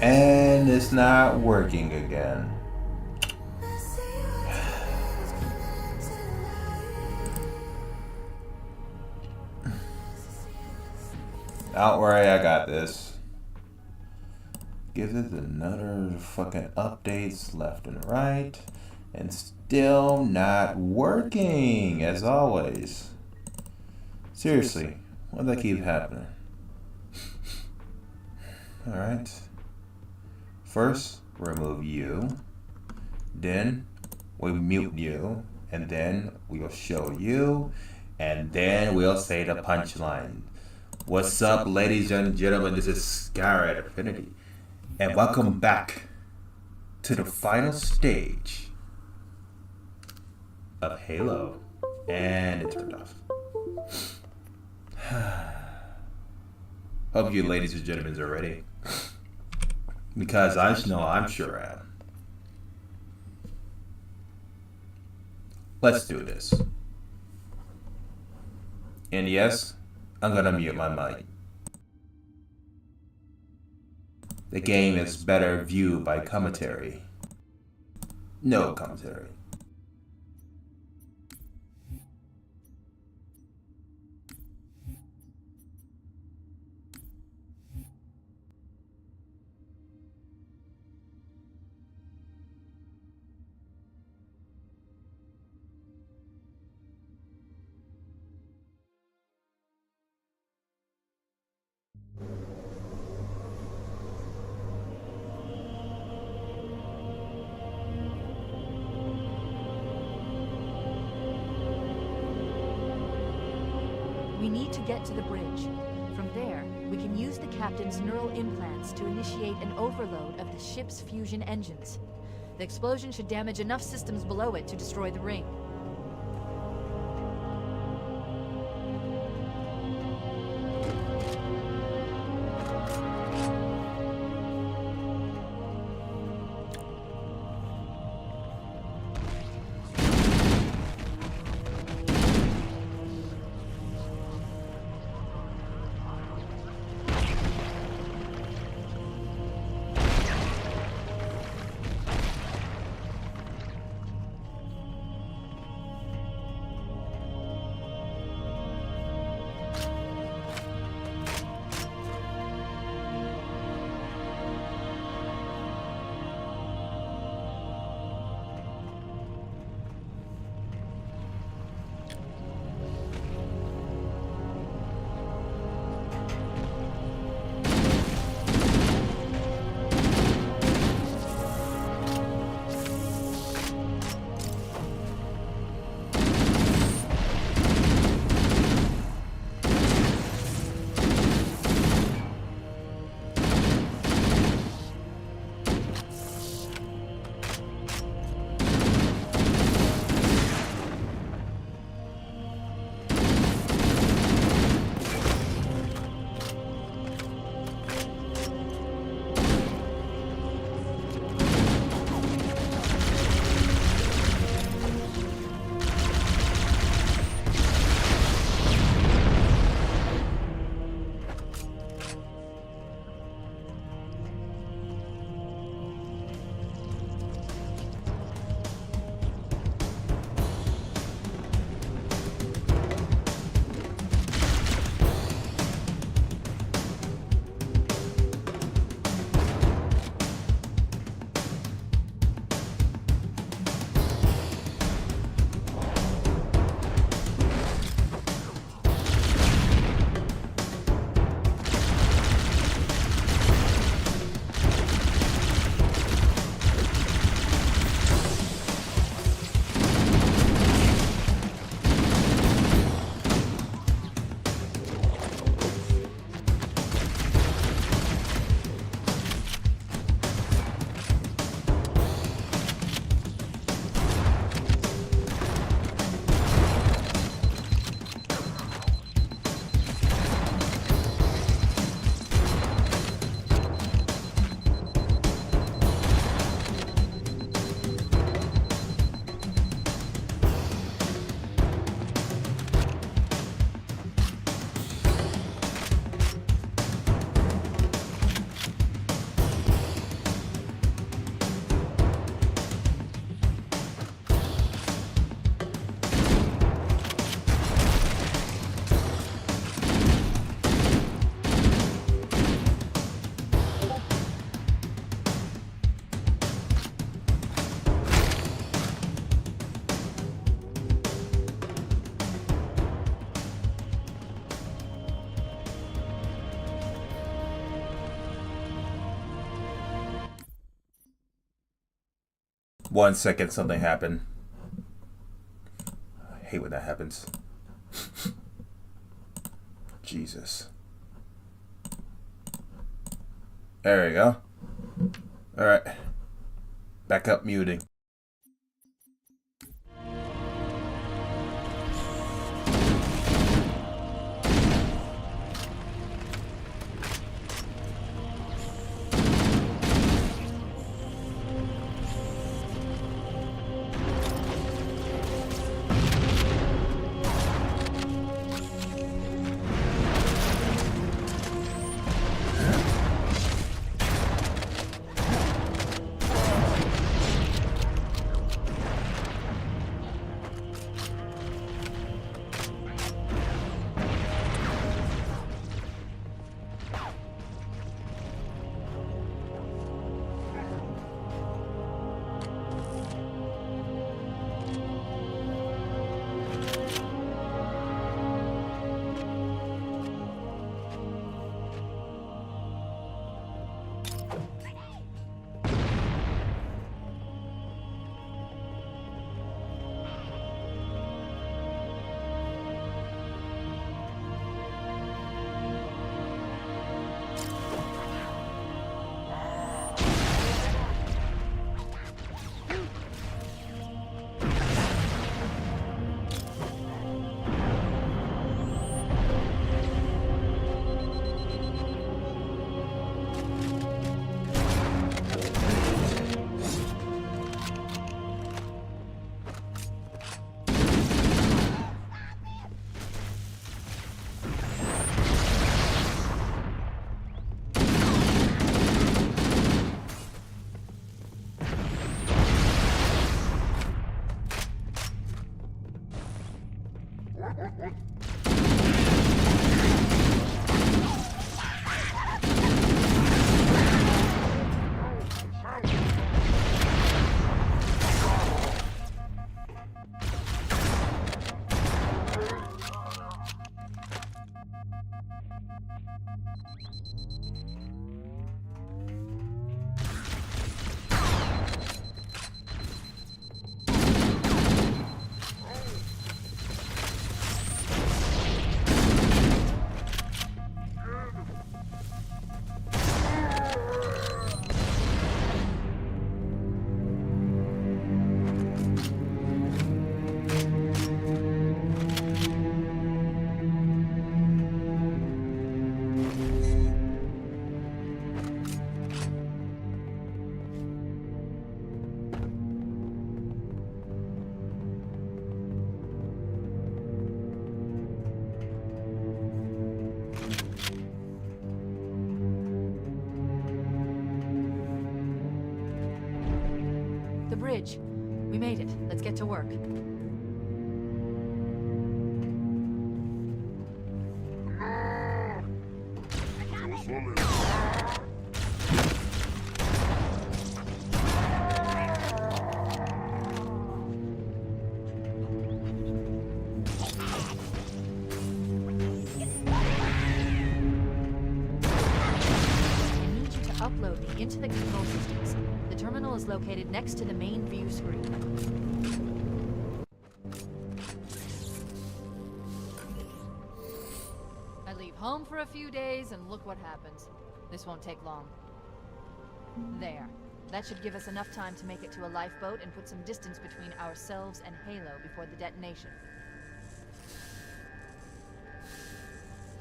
And it's not working again. Don't worry, I got this. Gives it another fucking updates left and right. And still not working, as always. Seriously, why does that keep happening? Alright. First, remove you. Then, we mute you. And then, we'll show you. And then, we'll say the punchline. What's up, ladies and gentlemen? This is Skyrider Infinity. And welcome back to the final stage of Halo. And it turned off. Hope you ladies and gentlemen are ready. Because I know I'm sure I am. Let's do this. And yes, I'm gonna mute my mic. The game is better viewed by commentary. No commentary. We need to get to the bridge. From there, we can use the captain's neural implants to initiate an overload of the ship's fusion engines. The explosion should damage enough systems below it to destroy the ring. 1 second, something happened. I hate when that happens. Jesus. There we go. Alright. Back up muting. The bridge. We made it. Let's get to work. Upload me into the control systems. The terminal is located next to the main view screen. I leave home for a few days and look what happens. This won't take long. There. That should give us enough time to make it to a lifeboat and put some distance between ourselves and Halo before the detonation.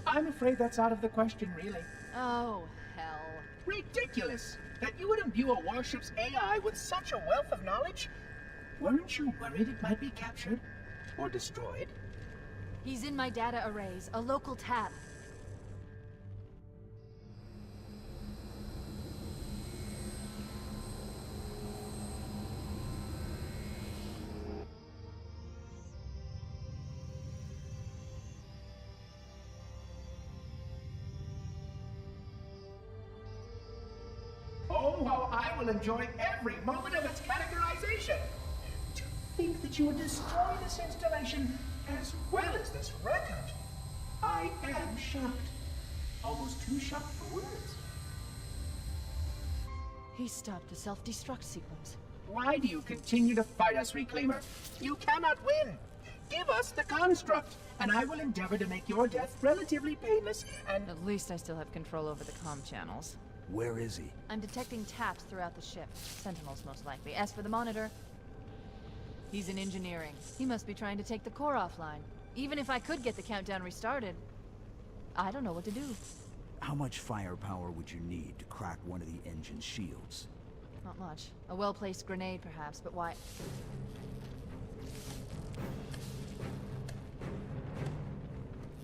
I'm afraid that's out of the question, really. Oh, hell. Ridiculous! That you would imbue a warship's AI with such a wealth of knowledge? Weren't you worried it might be captured? Or destroyed? He's in my data arrays, a local tab. Oh, how I will enjoy every moment of its categorization! To think that you would destroy this installation as well as this record. I am shocked. Almost too shocked for words. He stopped the self-destruct sequence. Why do you continue to fight us, Reclaimer? You cannot win! Give us the construct, and I will endeavor to make your death relatively painless and... At least I still have control over the comm channels. Where is he? I'm detecting taps throughout the ship. Sentinels, most likely. As for the monitor, he's in engineering. He must be trying to take the core offline. Even if I could get the countdown restarted, I don't know what to do. How much firepower would you need to crack one of the engine's shields? Not much. A well-placed grenade, perhaps, but why...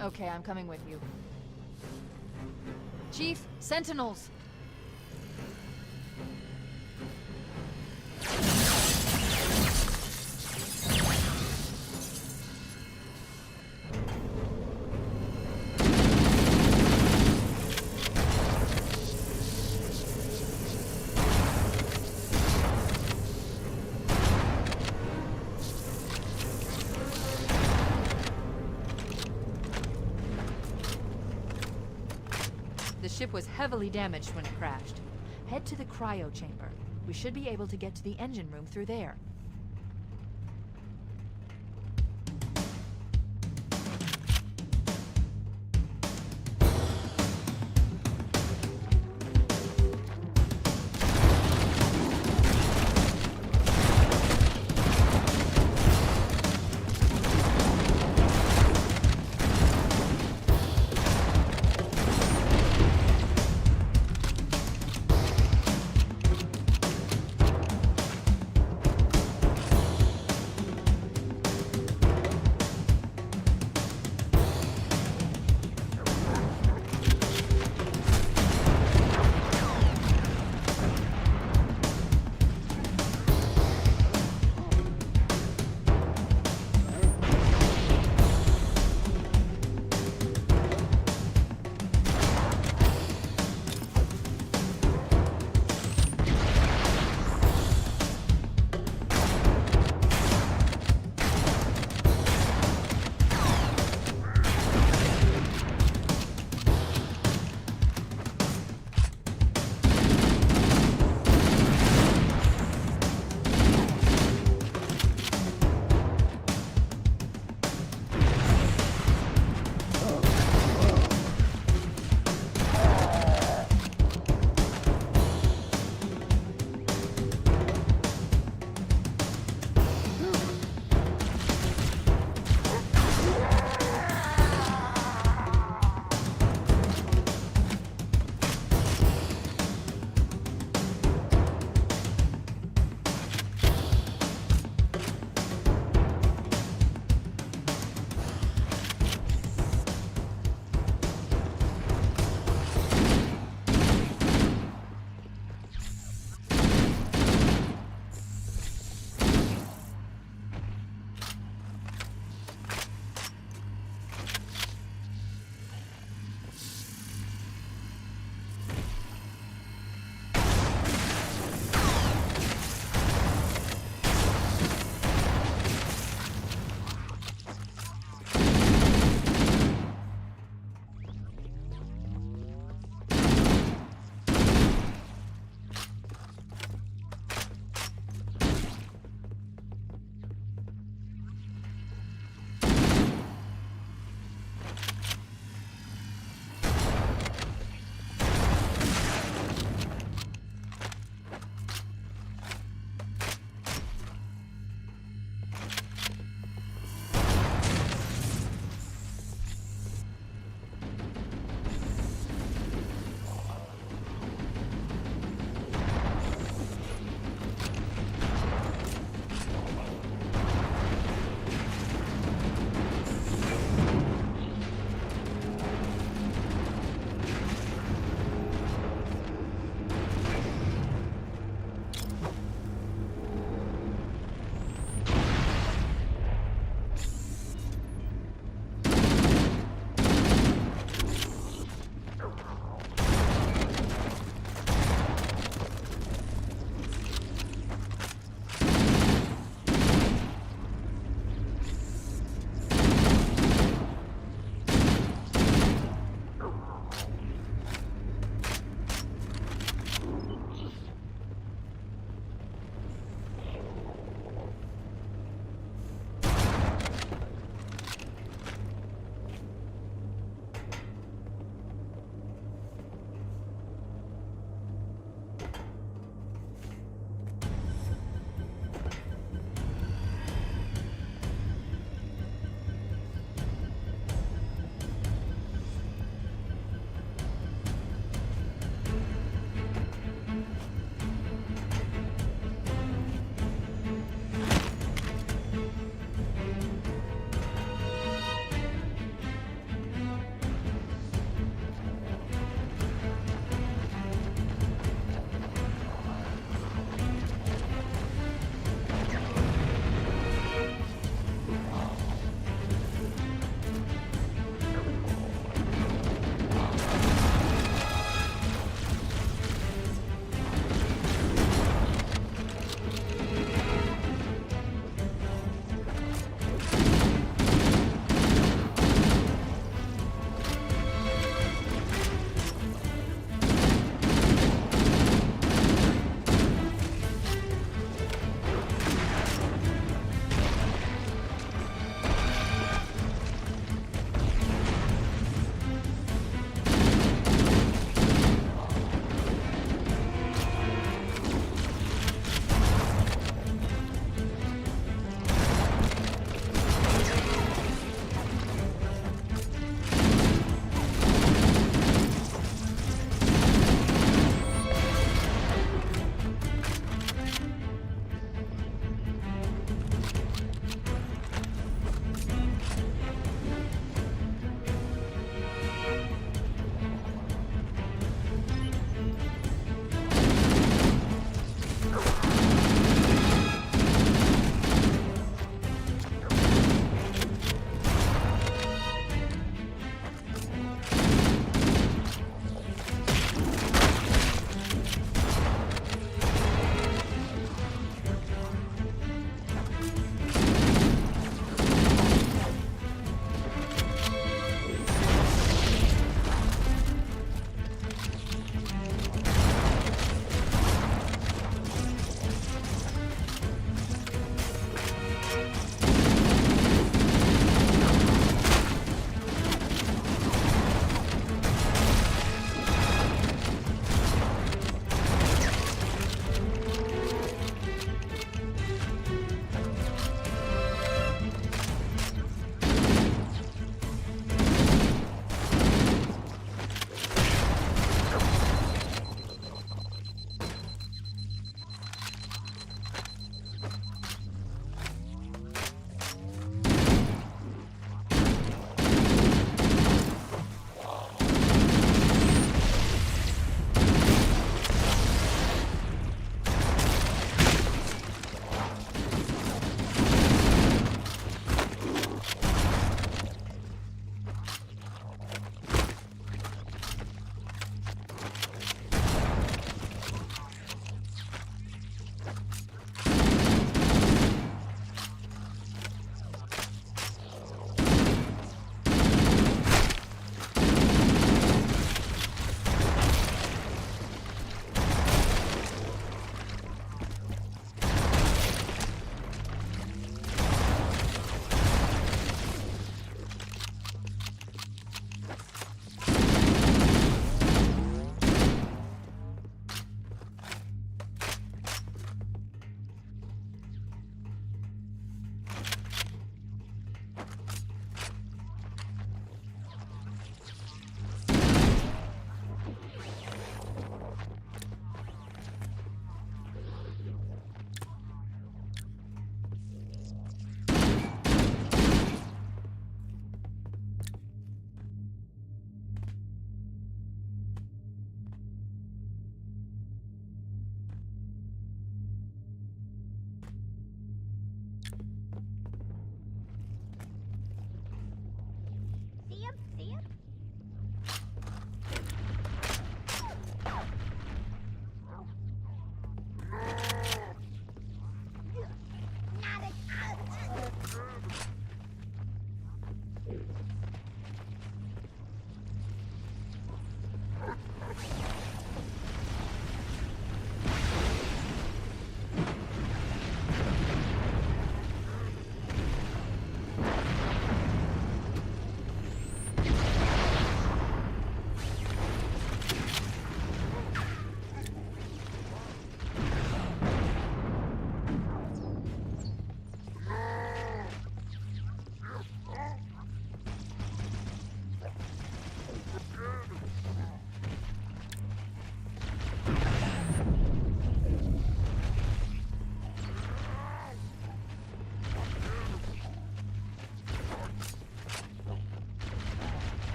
Okay, I'm coming with you. Chief, Sentinels! The ship was heavily damaged when it crashed. Head to the cryo chamber. We should be able to get to the engine room through there.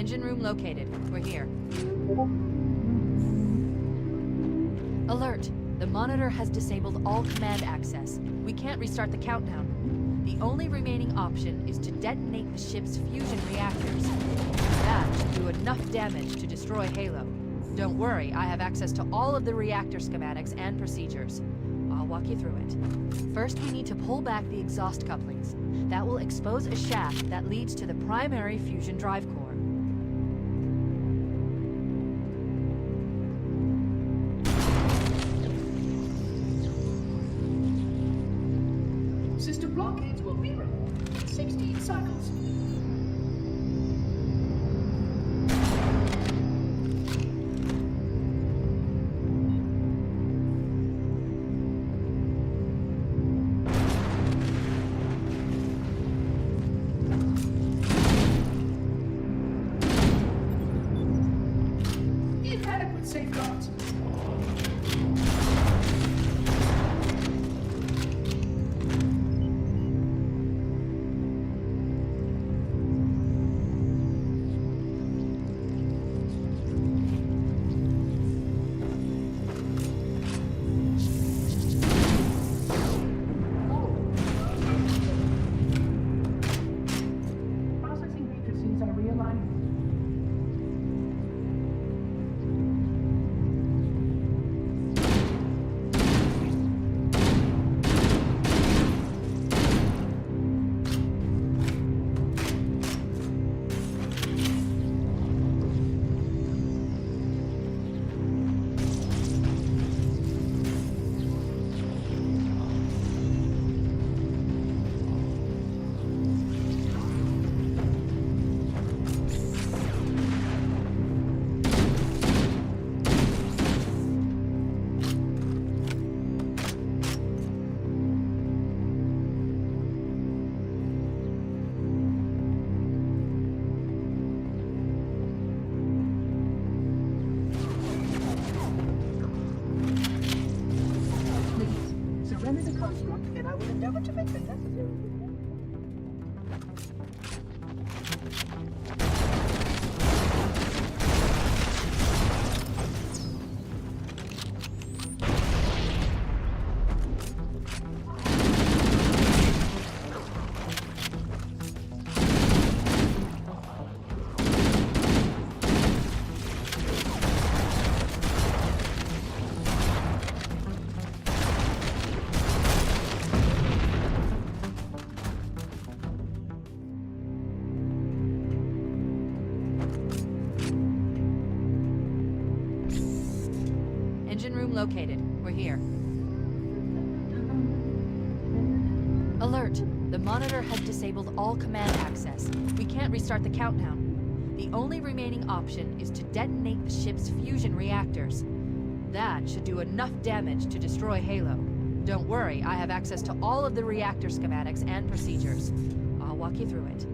Engine room located. We're here. Alert! The monitor has disabled all command access. We can't restart the countdown. The only remaining option is to detonate the ship's fusion reactors. That should do enough damage to destroy Halo. Don't worry, I have access to all of the reactor schematics and procedures. I'll walk you through it. First, we need to pull back the exhaust couplings. That will expose a shaft that leads to the primary fusion drive core. Sister blockades will be removed. 16 cycles. Inadequate safeguards. Processing matrices are realigning. Please, surrender the construct, and I will endeavor to make the necessary. Engine room located. We're here. Alert! The monitor has disabled all command access. We can't restart the countdown. The only remaining option is to detonate the ship's fusion reactors. That should do enough damage to destroy Halo. Don't worry, I have access to all of the reactor schematics and procedures. I'll walk you through it.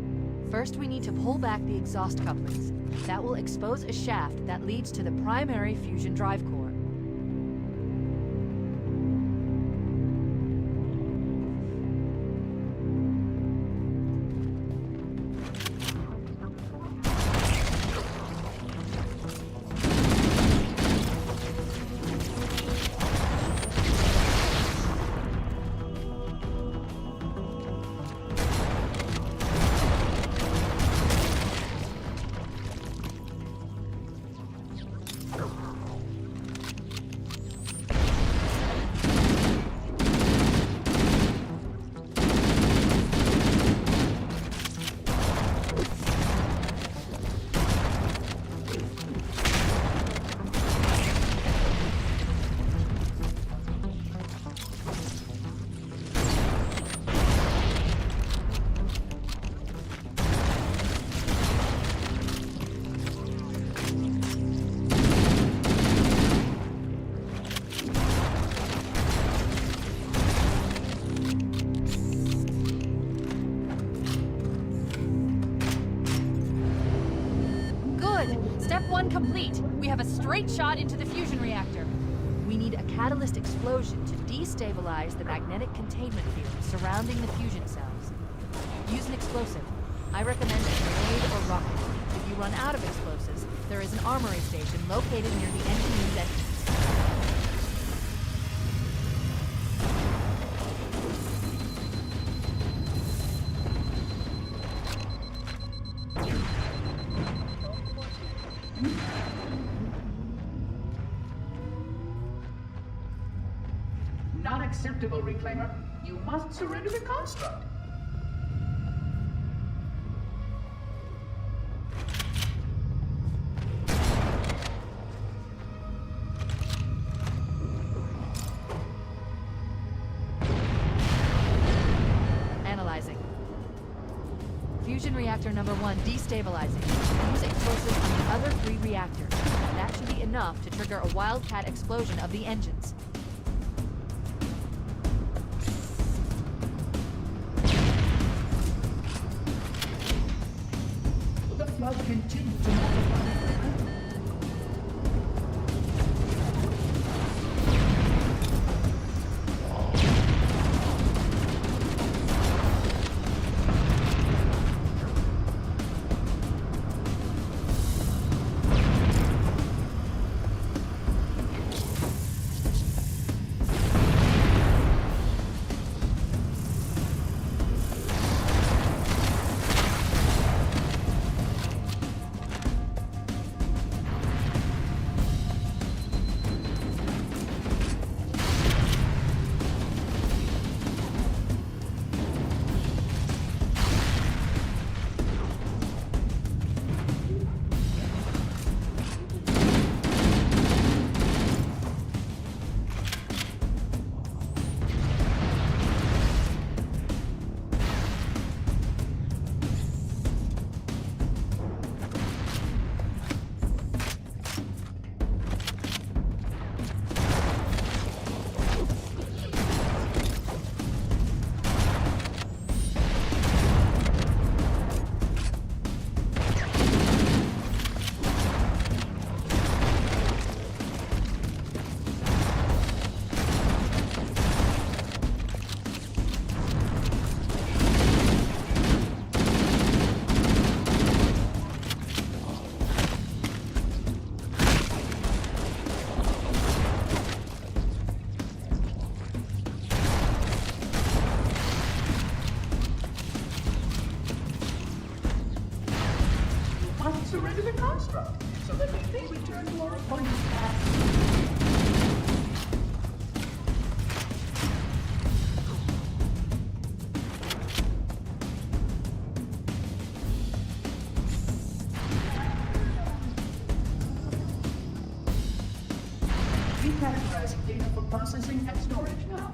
First, we need to pull back the exhaust couplings. That will expose a shaft that leads to the primary fusion drive core. Step 1 complete. We have a straight shot into the fusion reactor. We need a catalyst explosion to destabilize the magnetic containment field surrounding the fusion cells. Use an explosive. I recommend a grenade or rocket. If you run out of explosives, there is an armory station located near the engine room's entrance. Not acceptable, Reclaimer. You must surrender the construct. Analyzing. Fusion reactor number 1 destabilizing. Use explosives on the other 3 reactors. That should be enough to trigger a wildcat explosion of the engines. The flood continued to multiply. Surrender the construct so that we may return to our appointed path. Recategorizing data for processing and storage now.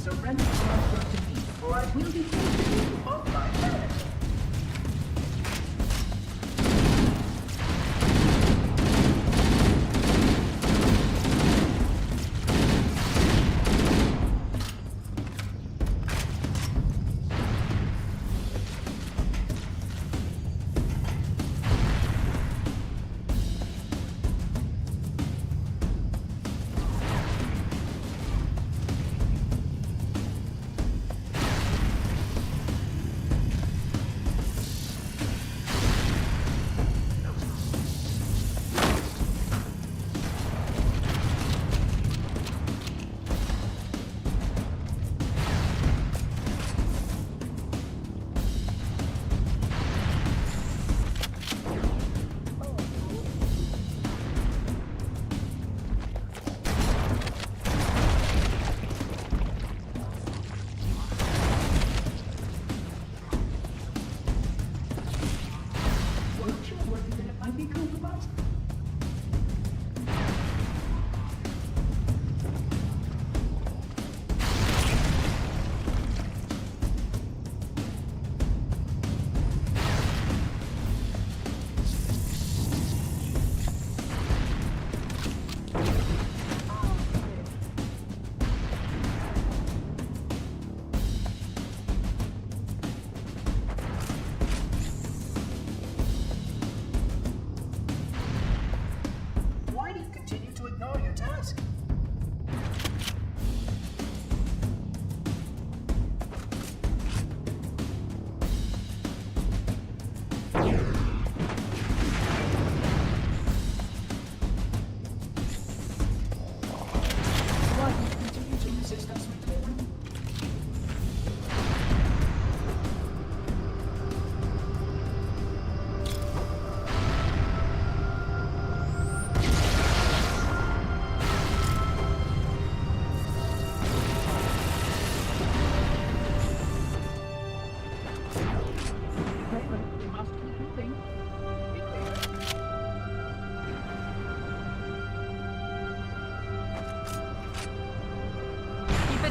Surrender the construct to me, or I will be taken you off my head.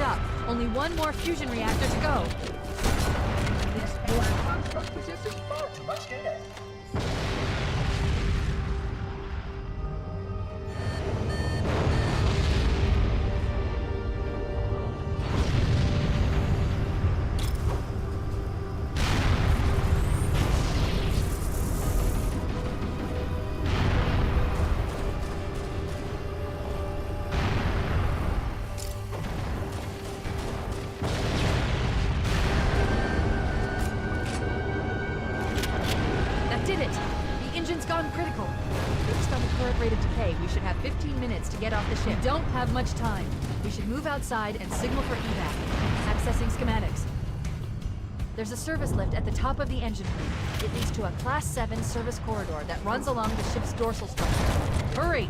it up. Only one more fusion reactor to go. This black construct possesses far too much data. Critical. Based on the current rate of decay, we should have 15 minutes to get off the ship. We don't have much time. We should move outside and signal for evac. Accessing schematics. There's a service lift at the top of the engine room. It leads to a Class 7 service corridor that runs along the ship's dorsal structure. Hurry!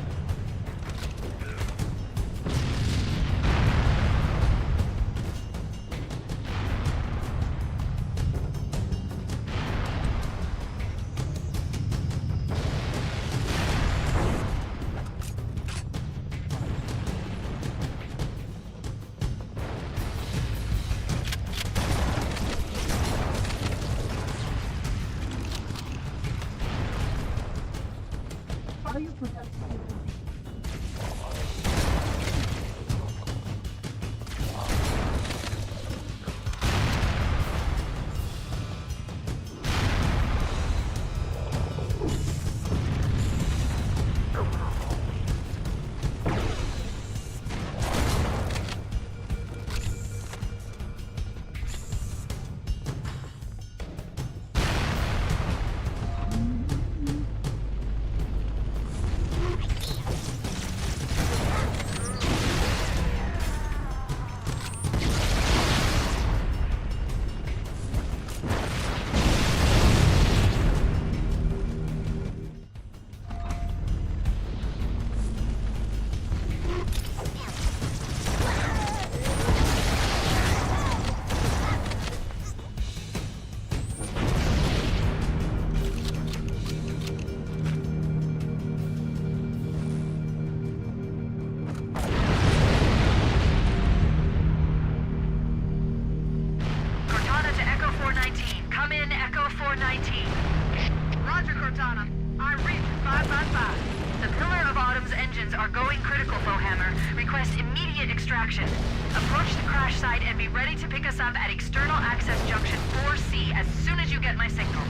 Approach the crash site and be ready to pick us up at external access junction 4C as soon as you get my signal.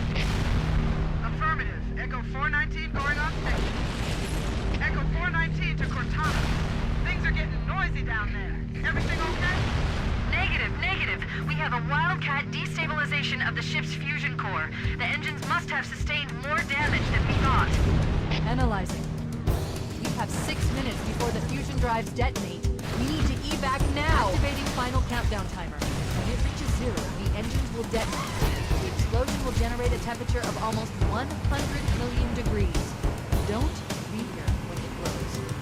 Affirmative. Echo 419 going on station. Echo 419 to Cortana. Things are getting noisy down there. Everything okay? Negative. We have a wildcat destabilization of the ship's fusion core. The engines must have sustained more damage than we thought. Analyzing. We have 6 minutes before the fusion drives detonate. We need to evac now! Activating final countdown timer. When it reaches 0, the engines will detonate. The explosion will generate a temperature of almost 100 million degrees. Don't be here when it blows.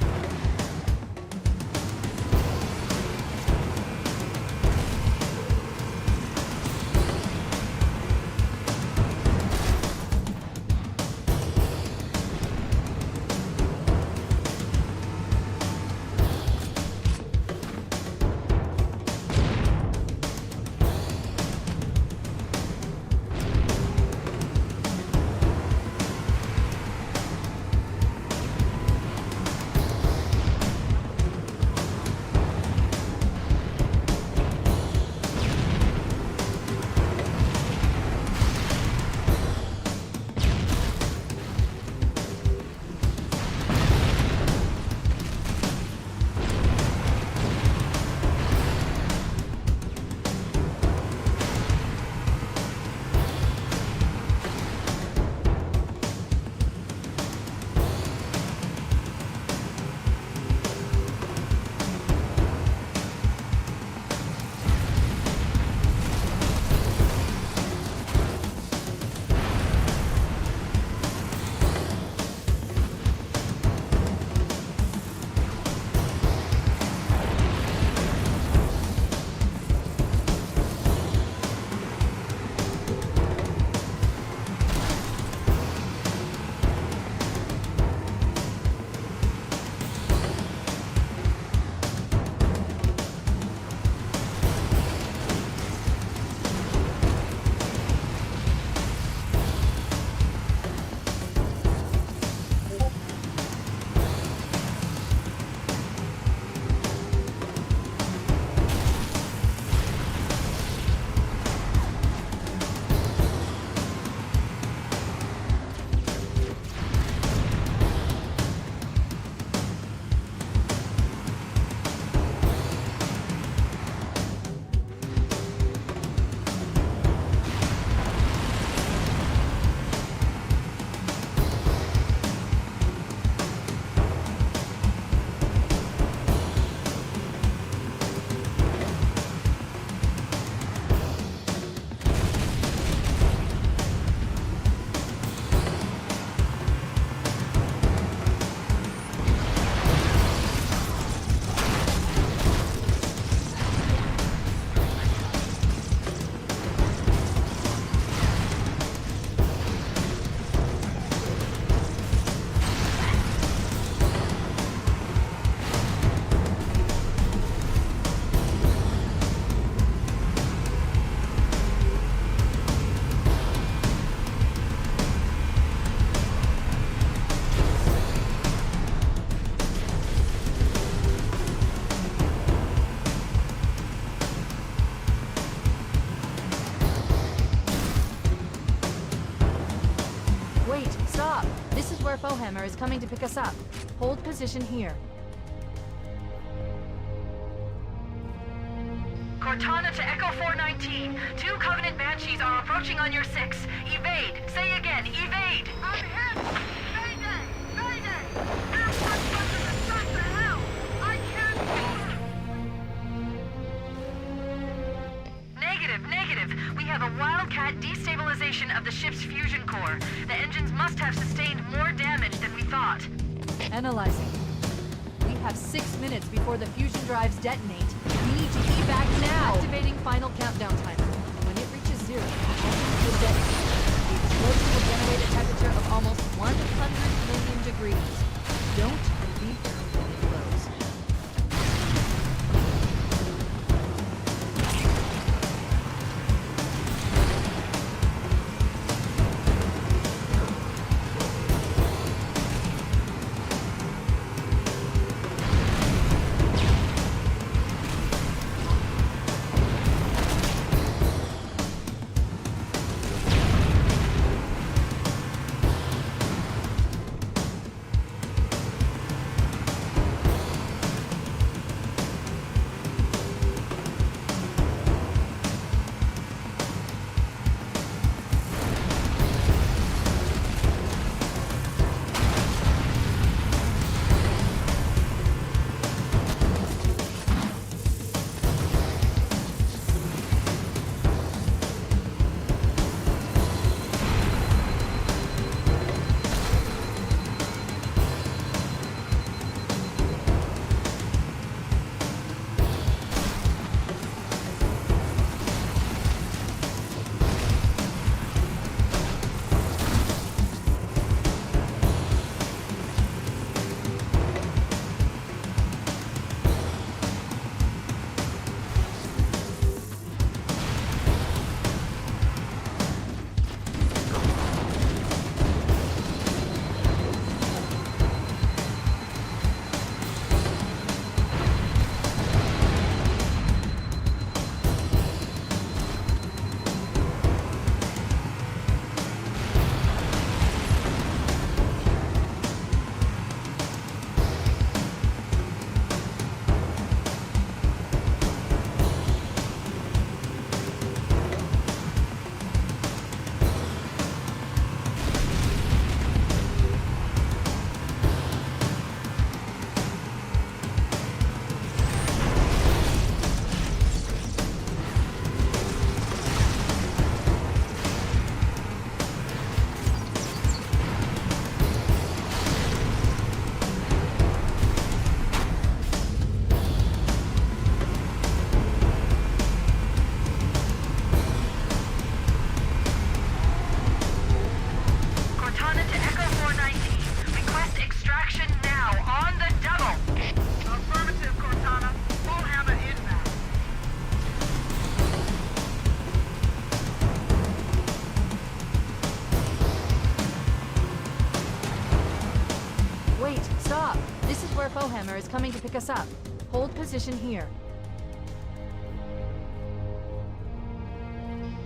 Foehammer is coming to pick us up. Hold position here. Cortana to Echo 419. 2 Covenant Banshees are approaching on your 6. Evade. Say again, evade. I'm hit! Mayday! Mayday! Airport buses are shot to hell! I can't move! Negative. We have a Wildcat destabilization of the ship's fusion core. The engines must have sustained more damage than we thought. Analyzing. We have 6 minutes before the fusion drives detonate. We need to evac now! Activating final countdown timer. When it reaches 0, the engines will detonate. The explosion will generate a temperature of almost 100 million degrees. Don't leave it close. Foehammer is coming to pick us up. Hold position here.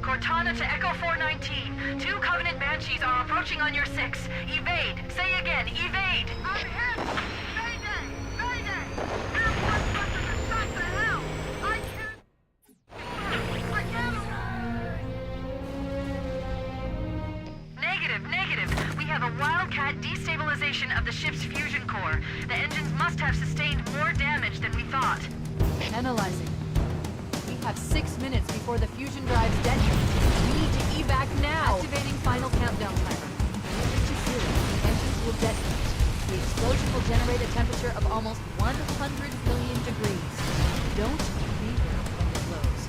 Cortana to Echo 419. 2 Covenant Banshees are approaching on your 6. Evade. Say again, evade. I'm hit! Mayday! Mayday! Airport buses are shot to hell! I can't... Negative. We have a Wildcat destabilization of the ship's fusion core. The engines must have sustained more damage than we thought. Analyzing. We have 6 minutes before the fusion drives detonate. We need to evac now! Activating final countdown timer. When it reaches 0, the engines will detonate. The explosion will generate a temperature of almost 100 million degrees. Don't be here when it blows.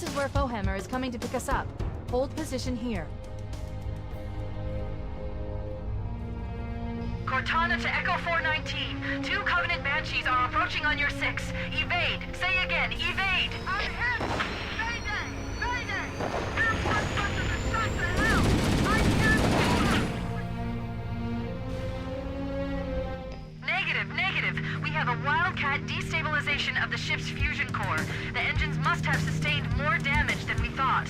This is where Fohammer is coming to pick us up. Hold position here. Cortana to Echo 419. 2 Covenant Banshees are approaching on your 6. Evade. Say again, evade. I'm hit! Mayday! Mayday! Air Force buses are shot to hell! I can't Negative. We have a Wildcat destabilization of the ship's fusion core. The engines must have sustained more damage than we thought.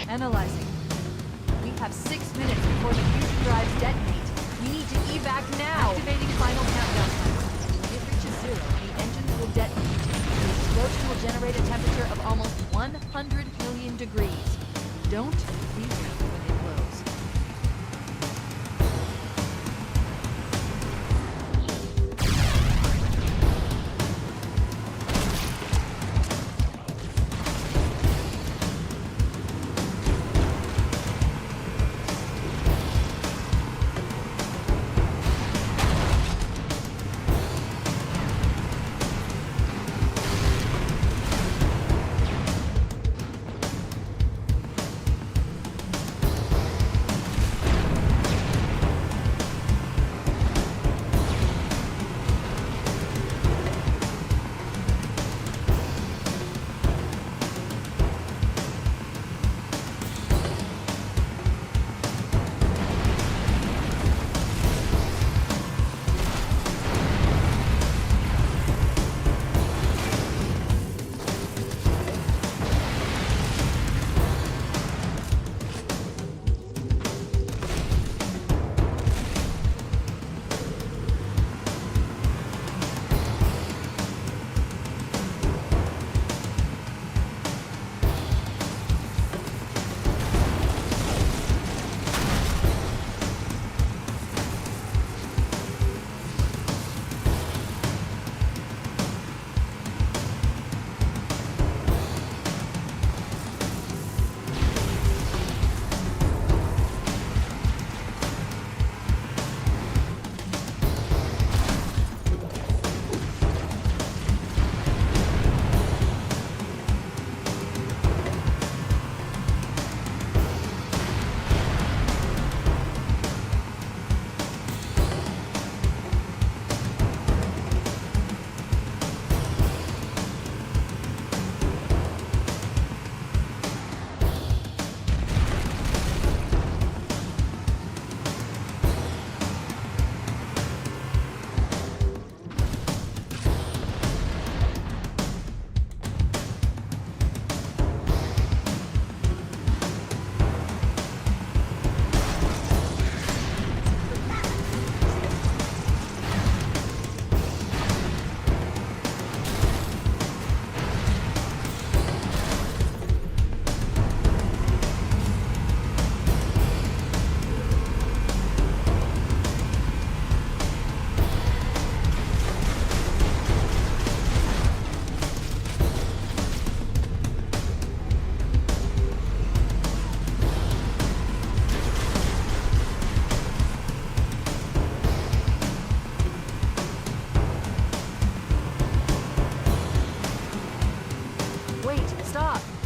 Analyzing. We have 6 minutes before the fusion drives detonate. We need to evac now! Activating final countdown timer. When it reaches 0, the engines will detonate. The explosion will generate a temperature of almost 100 million degrees. Don't leave it when it blows.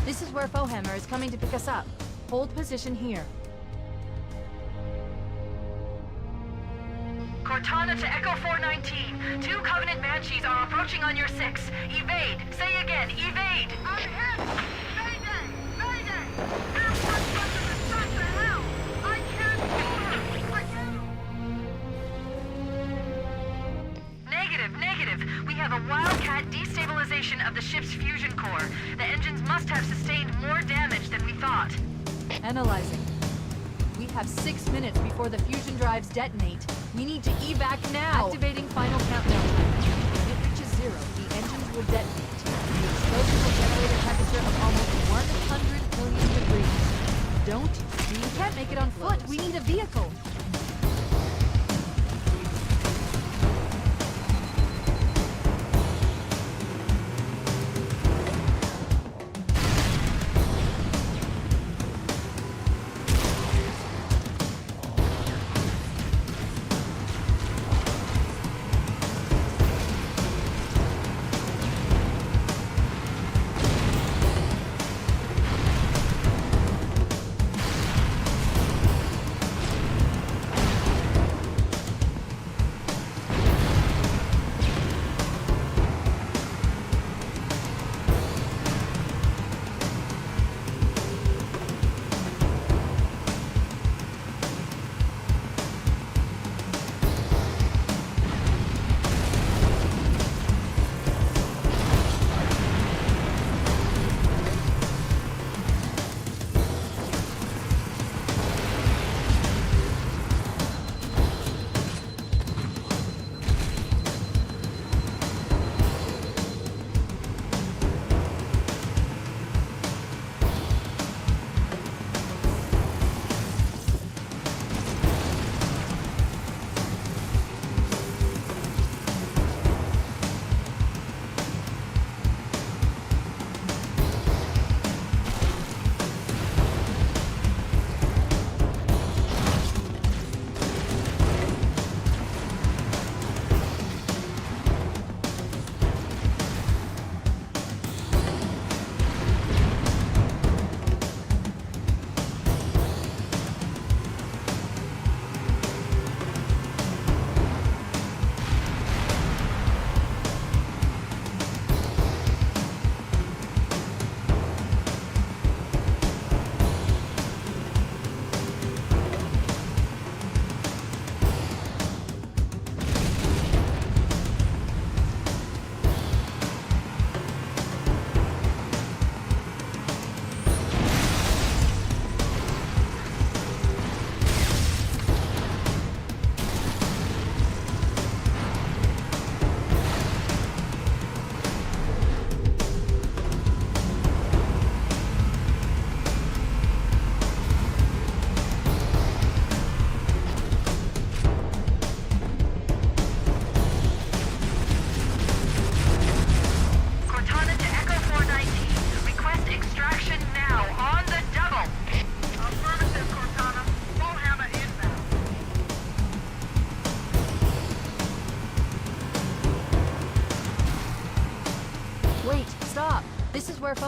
This is where Fohammer is coming to pick us up. Hold position here. Cortana to Echo 419. 2 Covenant Banshees are approaching on your 6. Evade. Say again, evade. I'm hit! Mayday! Mayday! Air Force buses are shot to hell! I can't pull her! I can't... Negative. We have a Wildcat destabilization of the ship's fusion core. The engines must have sustained more damage than we thought. Analyzing. We have 6 minutes before the fusion drives detonate. We need to evac now! Activating final countdown timer. When it reaches 0, the engines will detonate. The explosion will generate a temperature of almost 100 million degrees. We can't make it on foot. We need a vehicle.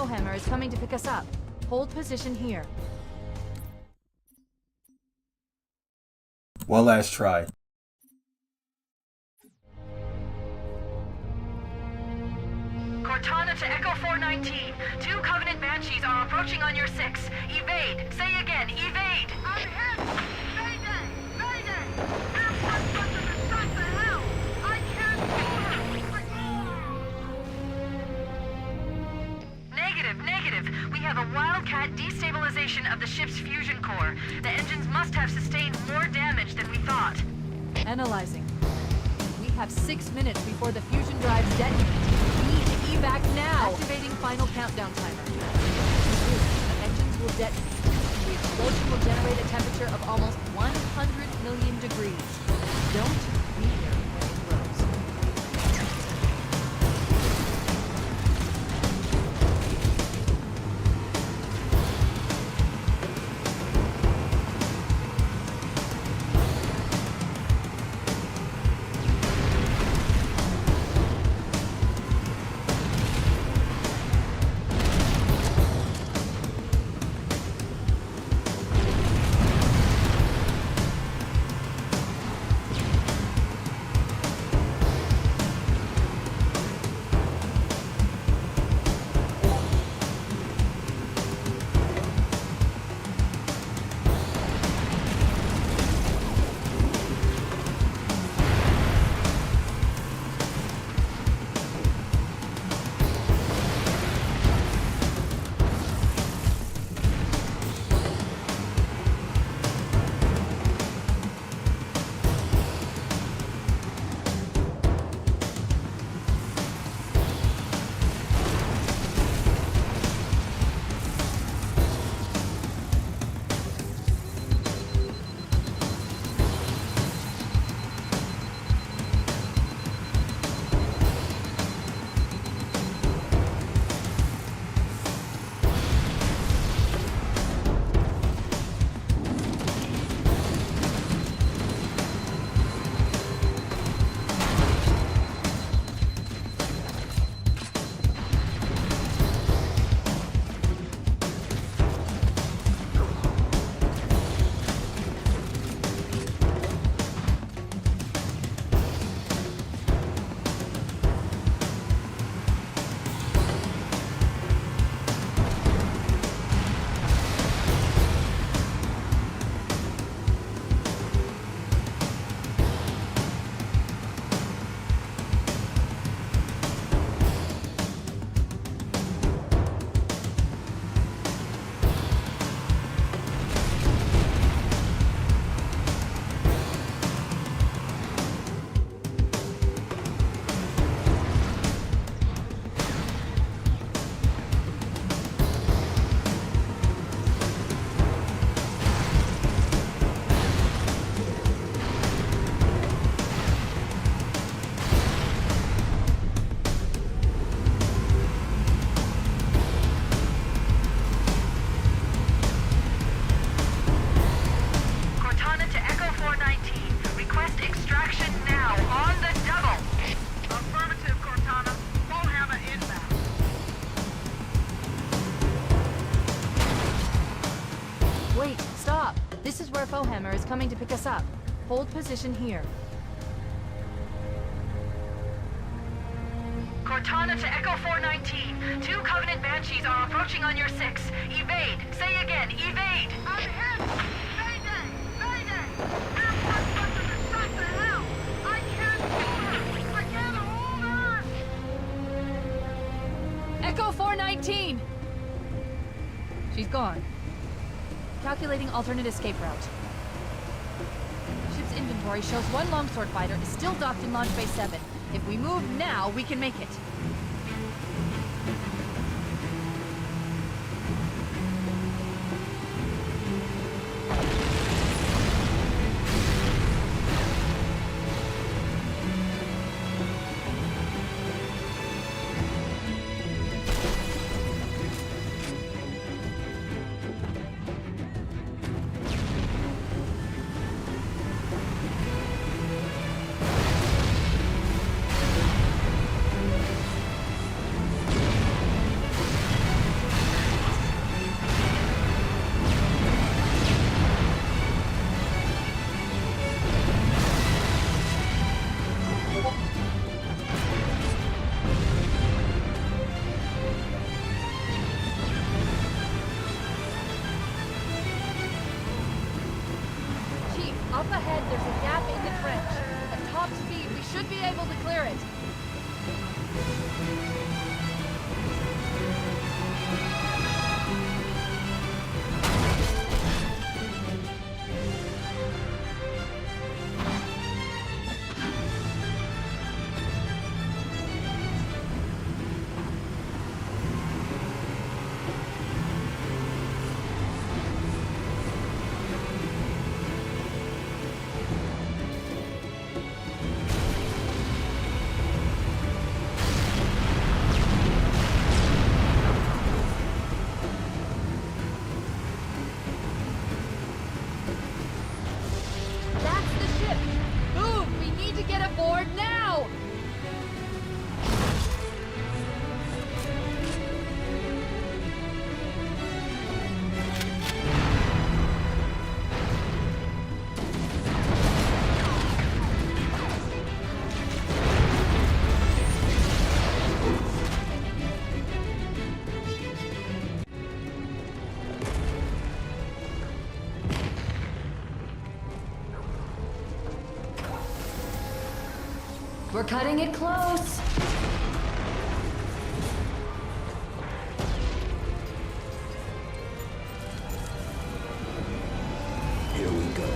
Foehammer is coming to pick us up. Hold position here. One last try. Cortana to Echo 419. 2 Covenant Banshees are approaching on your 6. Evade. Say again, evade. I'm hit! Mayday! Mayday! Airport buses are shot to hell! I can't Negative. We have a Wildcat destabilization of the ship's fusion core. The engines must have sustained more damage than we thought. Analyzing. We have 6 minutes before the fusion drives detonate. We need to evac now! Activating final countdown timer. The engines will detonate. The explosion will generate a temperature of almost 100 million degrees. Don't be here when it grows. Foehammer is coming to pick us up. Hold position here. Cortana to Echo 419. 2 Covenant Banshees are approaching on your 6. Evade. Say again, evade. I'm hit! Mayday! Mayday! Airport buses are shot to hell! I can't hold her! I can't hold her! Echo 419! She's gone. Calculating alternate escape route. Ship's inventory shows one longsword fighter is still docked in Launch Bay 7. If we move now, we can make it. Up ahead, there's a gap in the trench. At top speed, we should be able to clear it. We're cutting it close. Here we go.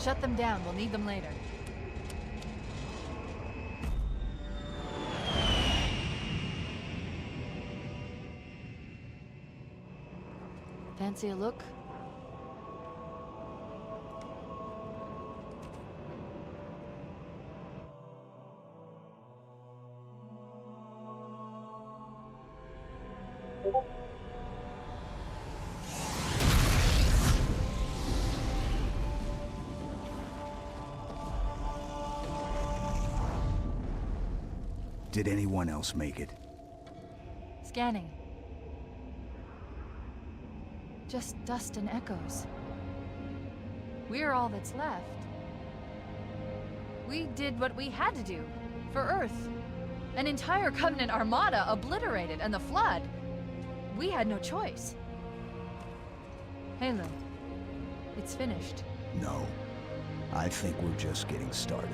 Shut them down. We'll need them later. Fancy a look? Did anyone else make it? Scanning. Just dust and echoes. We're all that's left. We did what we had to do. For Earth. An entire Covenant armada obliterated, and the Flood. We had no choice. Halo. It's finished. No. I think we're just getting started.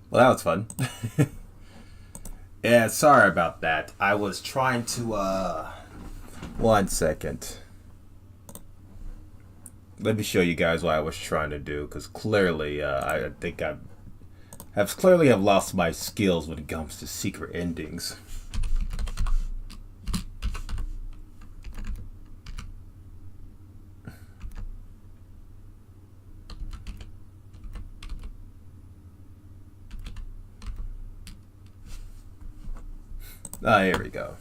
Well, that was fun. Yeah, sorry about that. I was trying to, 1 second. Let me show you guys what I was trying to do, because clearly, I think I have lost my skills when it comes to secret endings. Ah, here we go.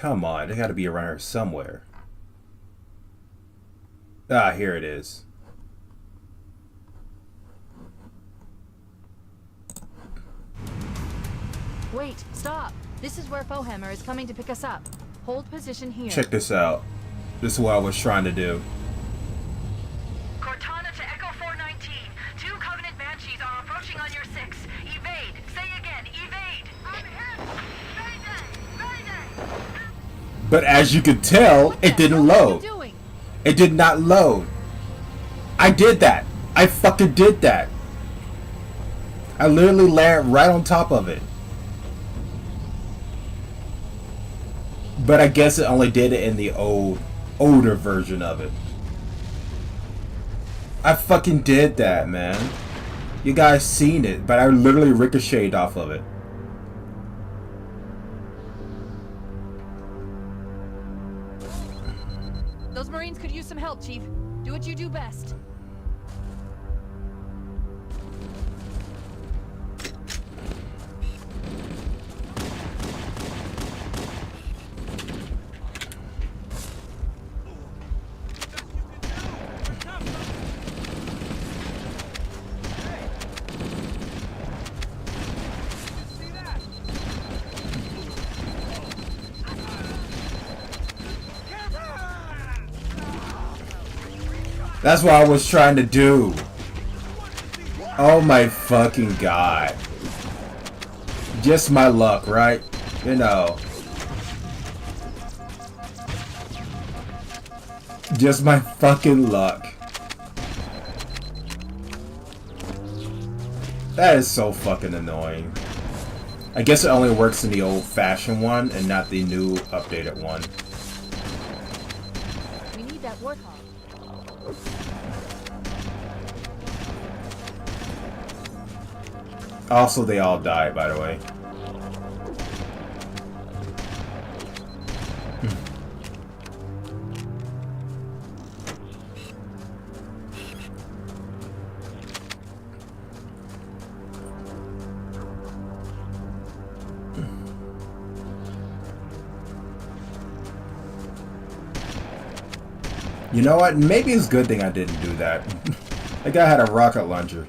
Come on, they gotta be around here somewhere. Ah, here it is. Wait, stop. This is where Fohammer is coming to pick us up. Hold position here. Check this out. This is what I was trying to do. Cortana to Echo 419. 2 Covenant Banshees are approaching on your 6. Evade. Say again, evade. I'm hit. Mayday. But as you could tell, it didn't load. It did not load. I did that. I fucking did that. I literally landed right on top of it. But I guess it only did it in the older version of it. I fucking did that, man. You guys seen it, but I literally ricocheted off of it. Those Marines could use some help, Chief. Do what you do best. That's what I was trying to do. Oh my fucking god. Just my luck, right? You know. Just my fucking luck. That is so fucking annoying. I guess it only works in the old-fashioned one and not the new updated one. We need that warthog. Also, they all died, by the way. You know what? Maybe it's a good thing I didn't do that. That guy had a rocket launcher.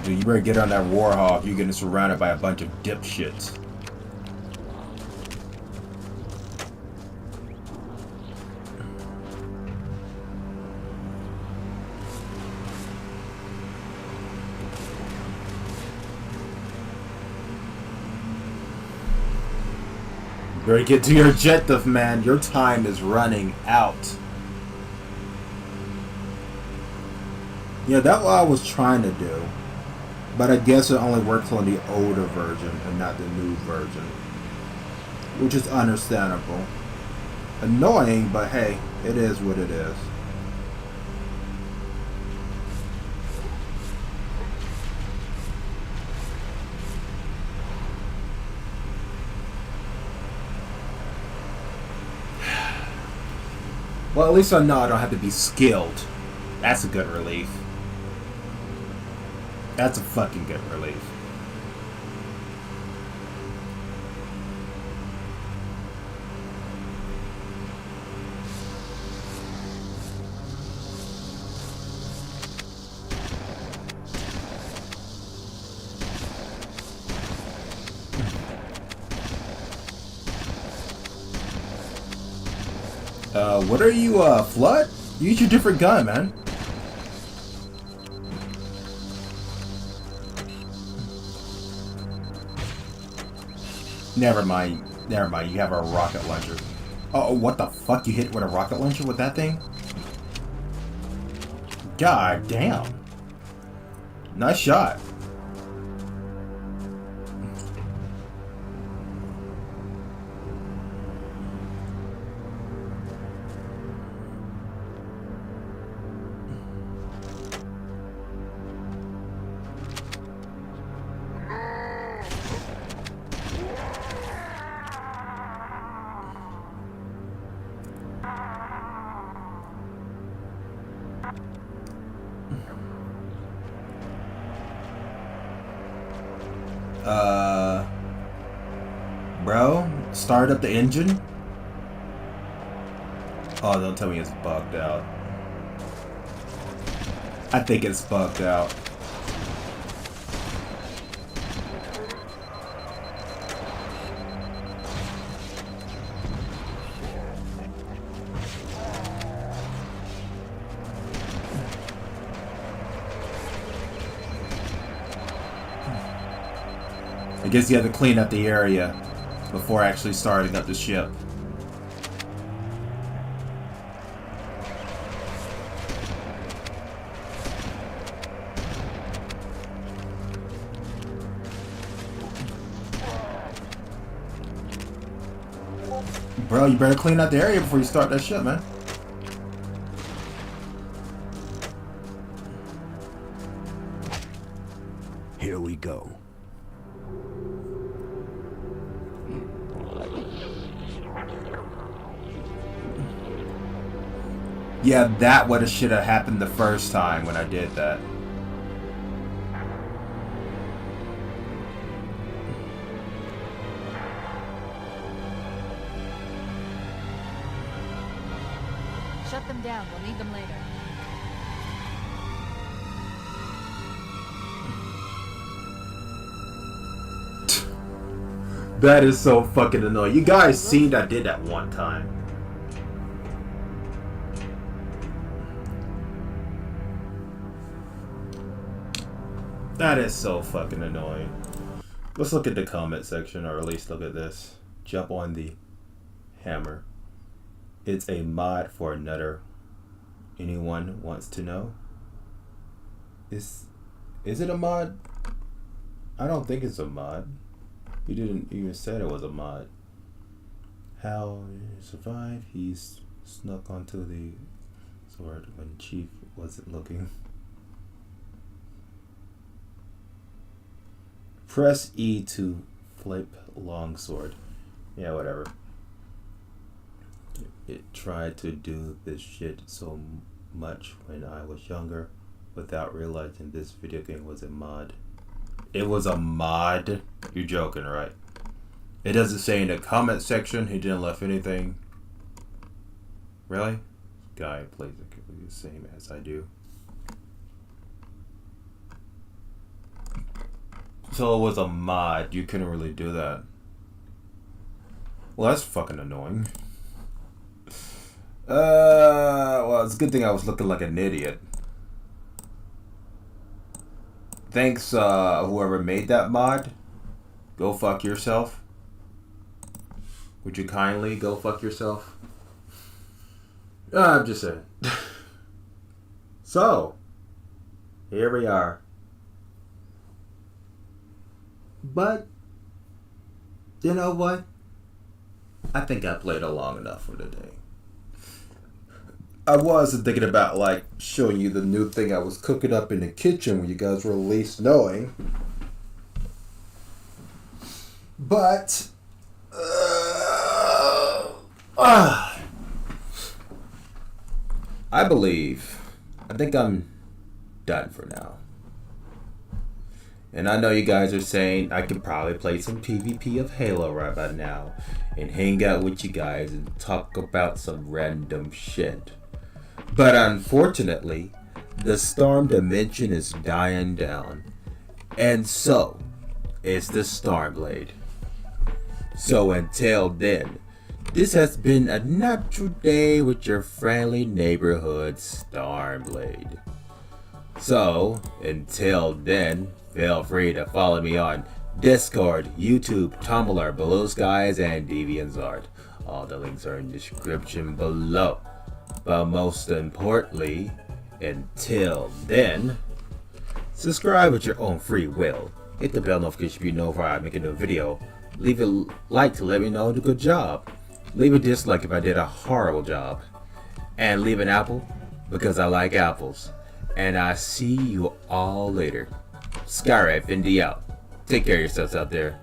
Dude, you better get on that Warhawk. You're getting surrounded by a bunch of dipshits. Better get to your objective, man. Your time is running out. Yeah, that's what I was trying to do. But I guess it only works on the older version and not the new version. Which is understandable. Annoying, but hey, it is what it is. Well, at least I know I don't have to be skilled. That's a good relief. That's a fucking good relief. What are you, Flood? Use your different gun, man. Never mind. Never mind. You have a rocket launcher. Oh, what the fuck? You hit it with a rocket launcher with that thing? God damn. Nice shot. Bro, start up the engine? Oh, don't tell me it's bugged out. I think it's bugged out. I guess you have to clean up the area before actually starting up the ship. Bro, you better clean out the area before you start that ship, man. Here we go. Yeah, that would have should have happened the first time when I did that. Shut them down. We'll need them later. That is so fucking annoying. You guys seen I did that one time. That is so fucking annoying. Let's look at the comment section, or at least look at this. Jump on the hammer. It's a mod for another. Anyone wants to know? Is it a mod? I don't think it's a mod. He didn't even say it was a mod. How he survived? He snuck onto the sword when Chief wasn't looking. Press E to flip longsword. Yeah, whatever. It tried to do this shit so much when I was younger without realizing this video game was a mod. It was a mod? You're joking, right? It doesn't say in the comment section. He didn't left anything. Really? This guy plays it the same as I do. So it was a mod. You couldn't really do that. Well, that's fucking annoying. Well, it's a good thing I was looking like an idiot. Thanks, whoever made that mod. Go fuck yourself. Would you kindly go fuck yourself? I'm just saying. So, here we are. But, you know what? I think I played it long enough for today. I was thinking about like showing you the new thing I was cooking up in the kitchen when you guys were least knowing. But, I think I'm done for now. And I know you guys are saying I could probably play some PvP of Halo right about now and hang out with you guys and talk about some random shit. But unfortunately, the Storm Dimension is dying down. And so is the Stormblade. So until then, this has been a natural day with your friendly neighborhood Stormblade. So until then, feel free to follow me on Discord, YouTube, Tumblr, Blue Skies, and DeviantArt. All the links are in the description below. But most importantly, until then, subscribe with your own free will. Hit the bell notification to be notified I make a new video. Leave a like to let me know I did a good job. Leave a dislike if I did a horrible job. And leave an apple because I like apples. And I see you all later. Skyrider Infinity out. Take care of yourselves out there.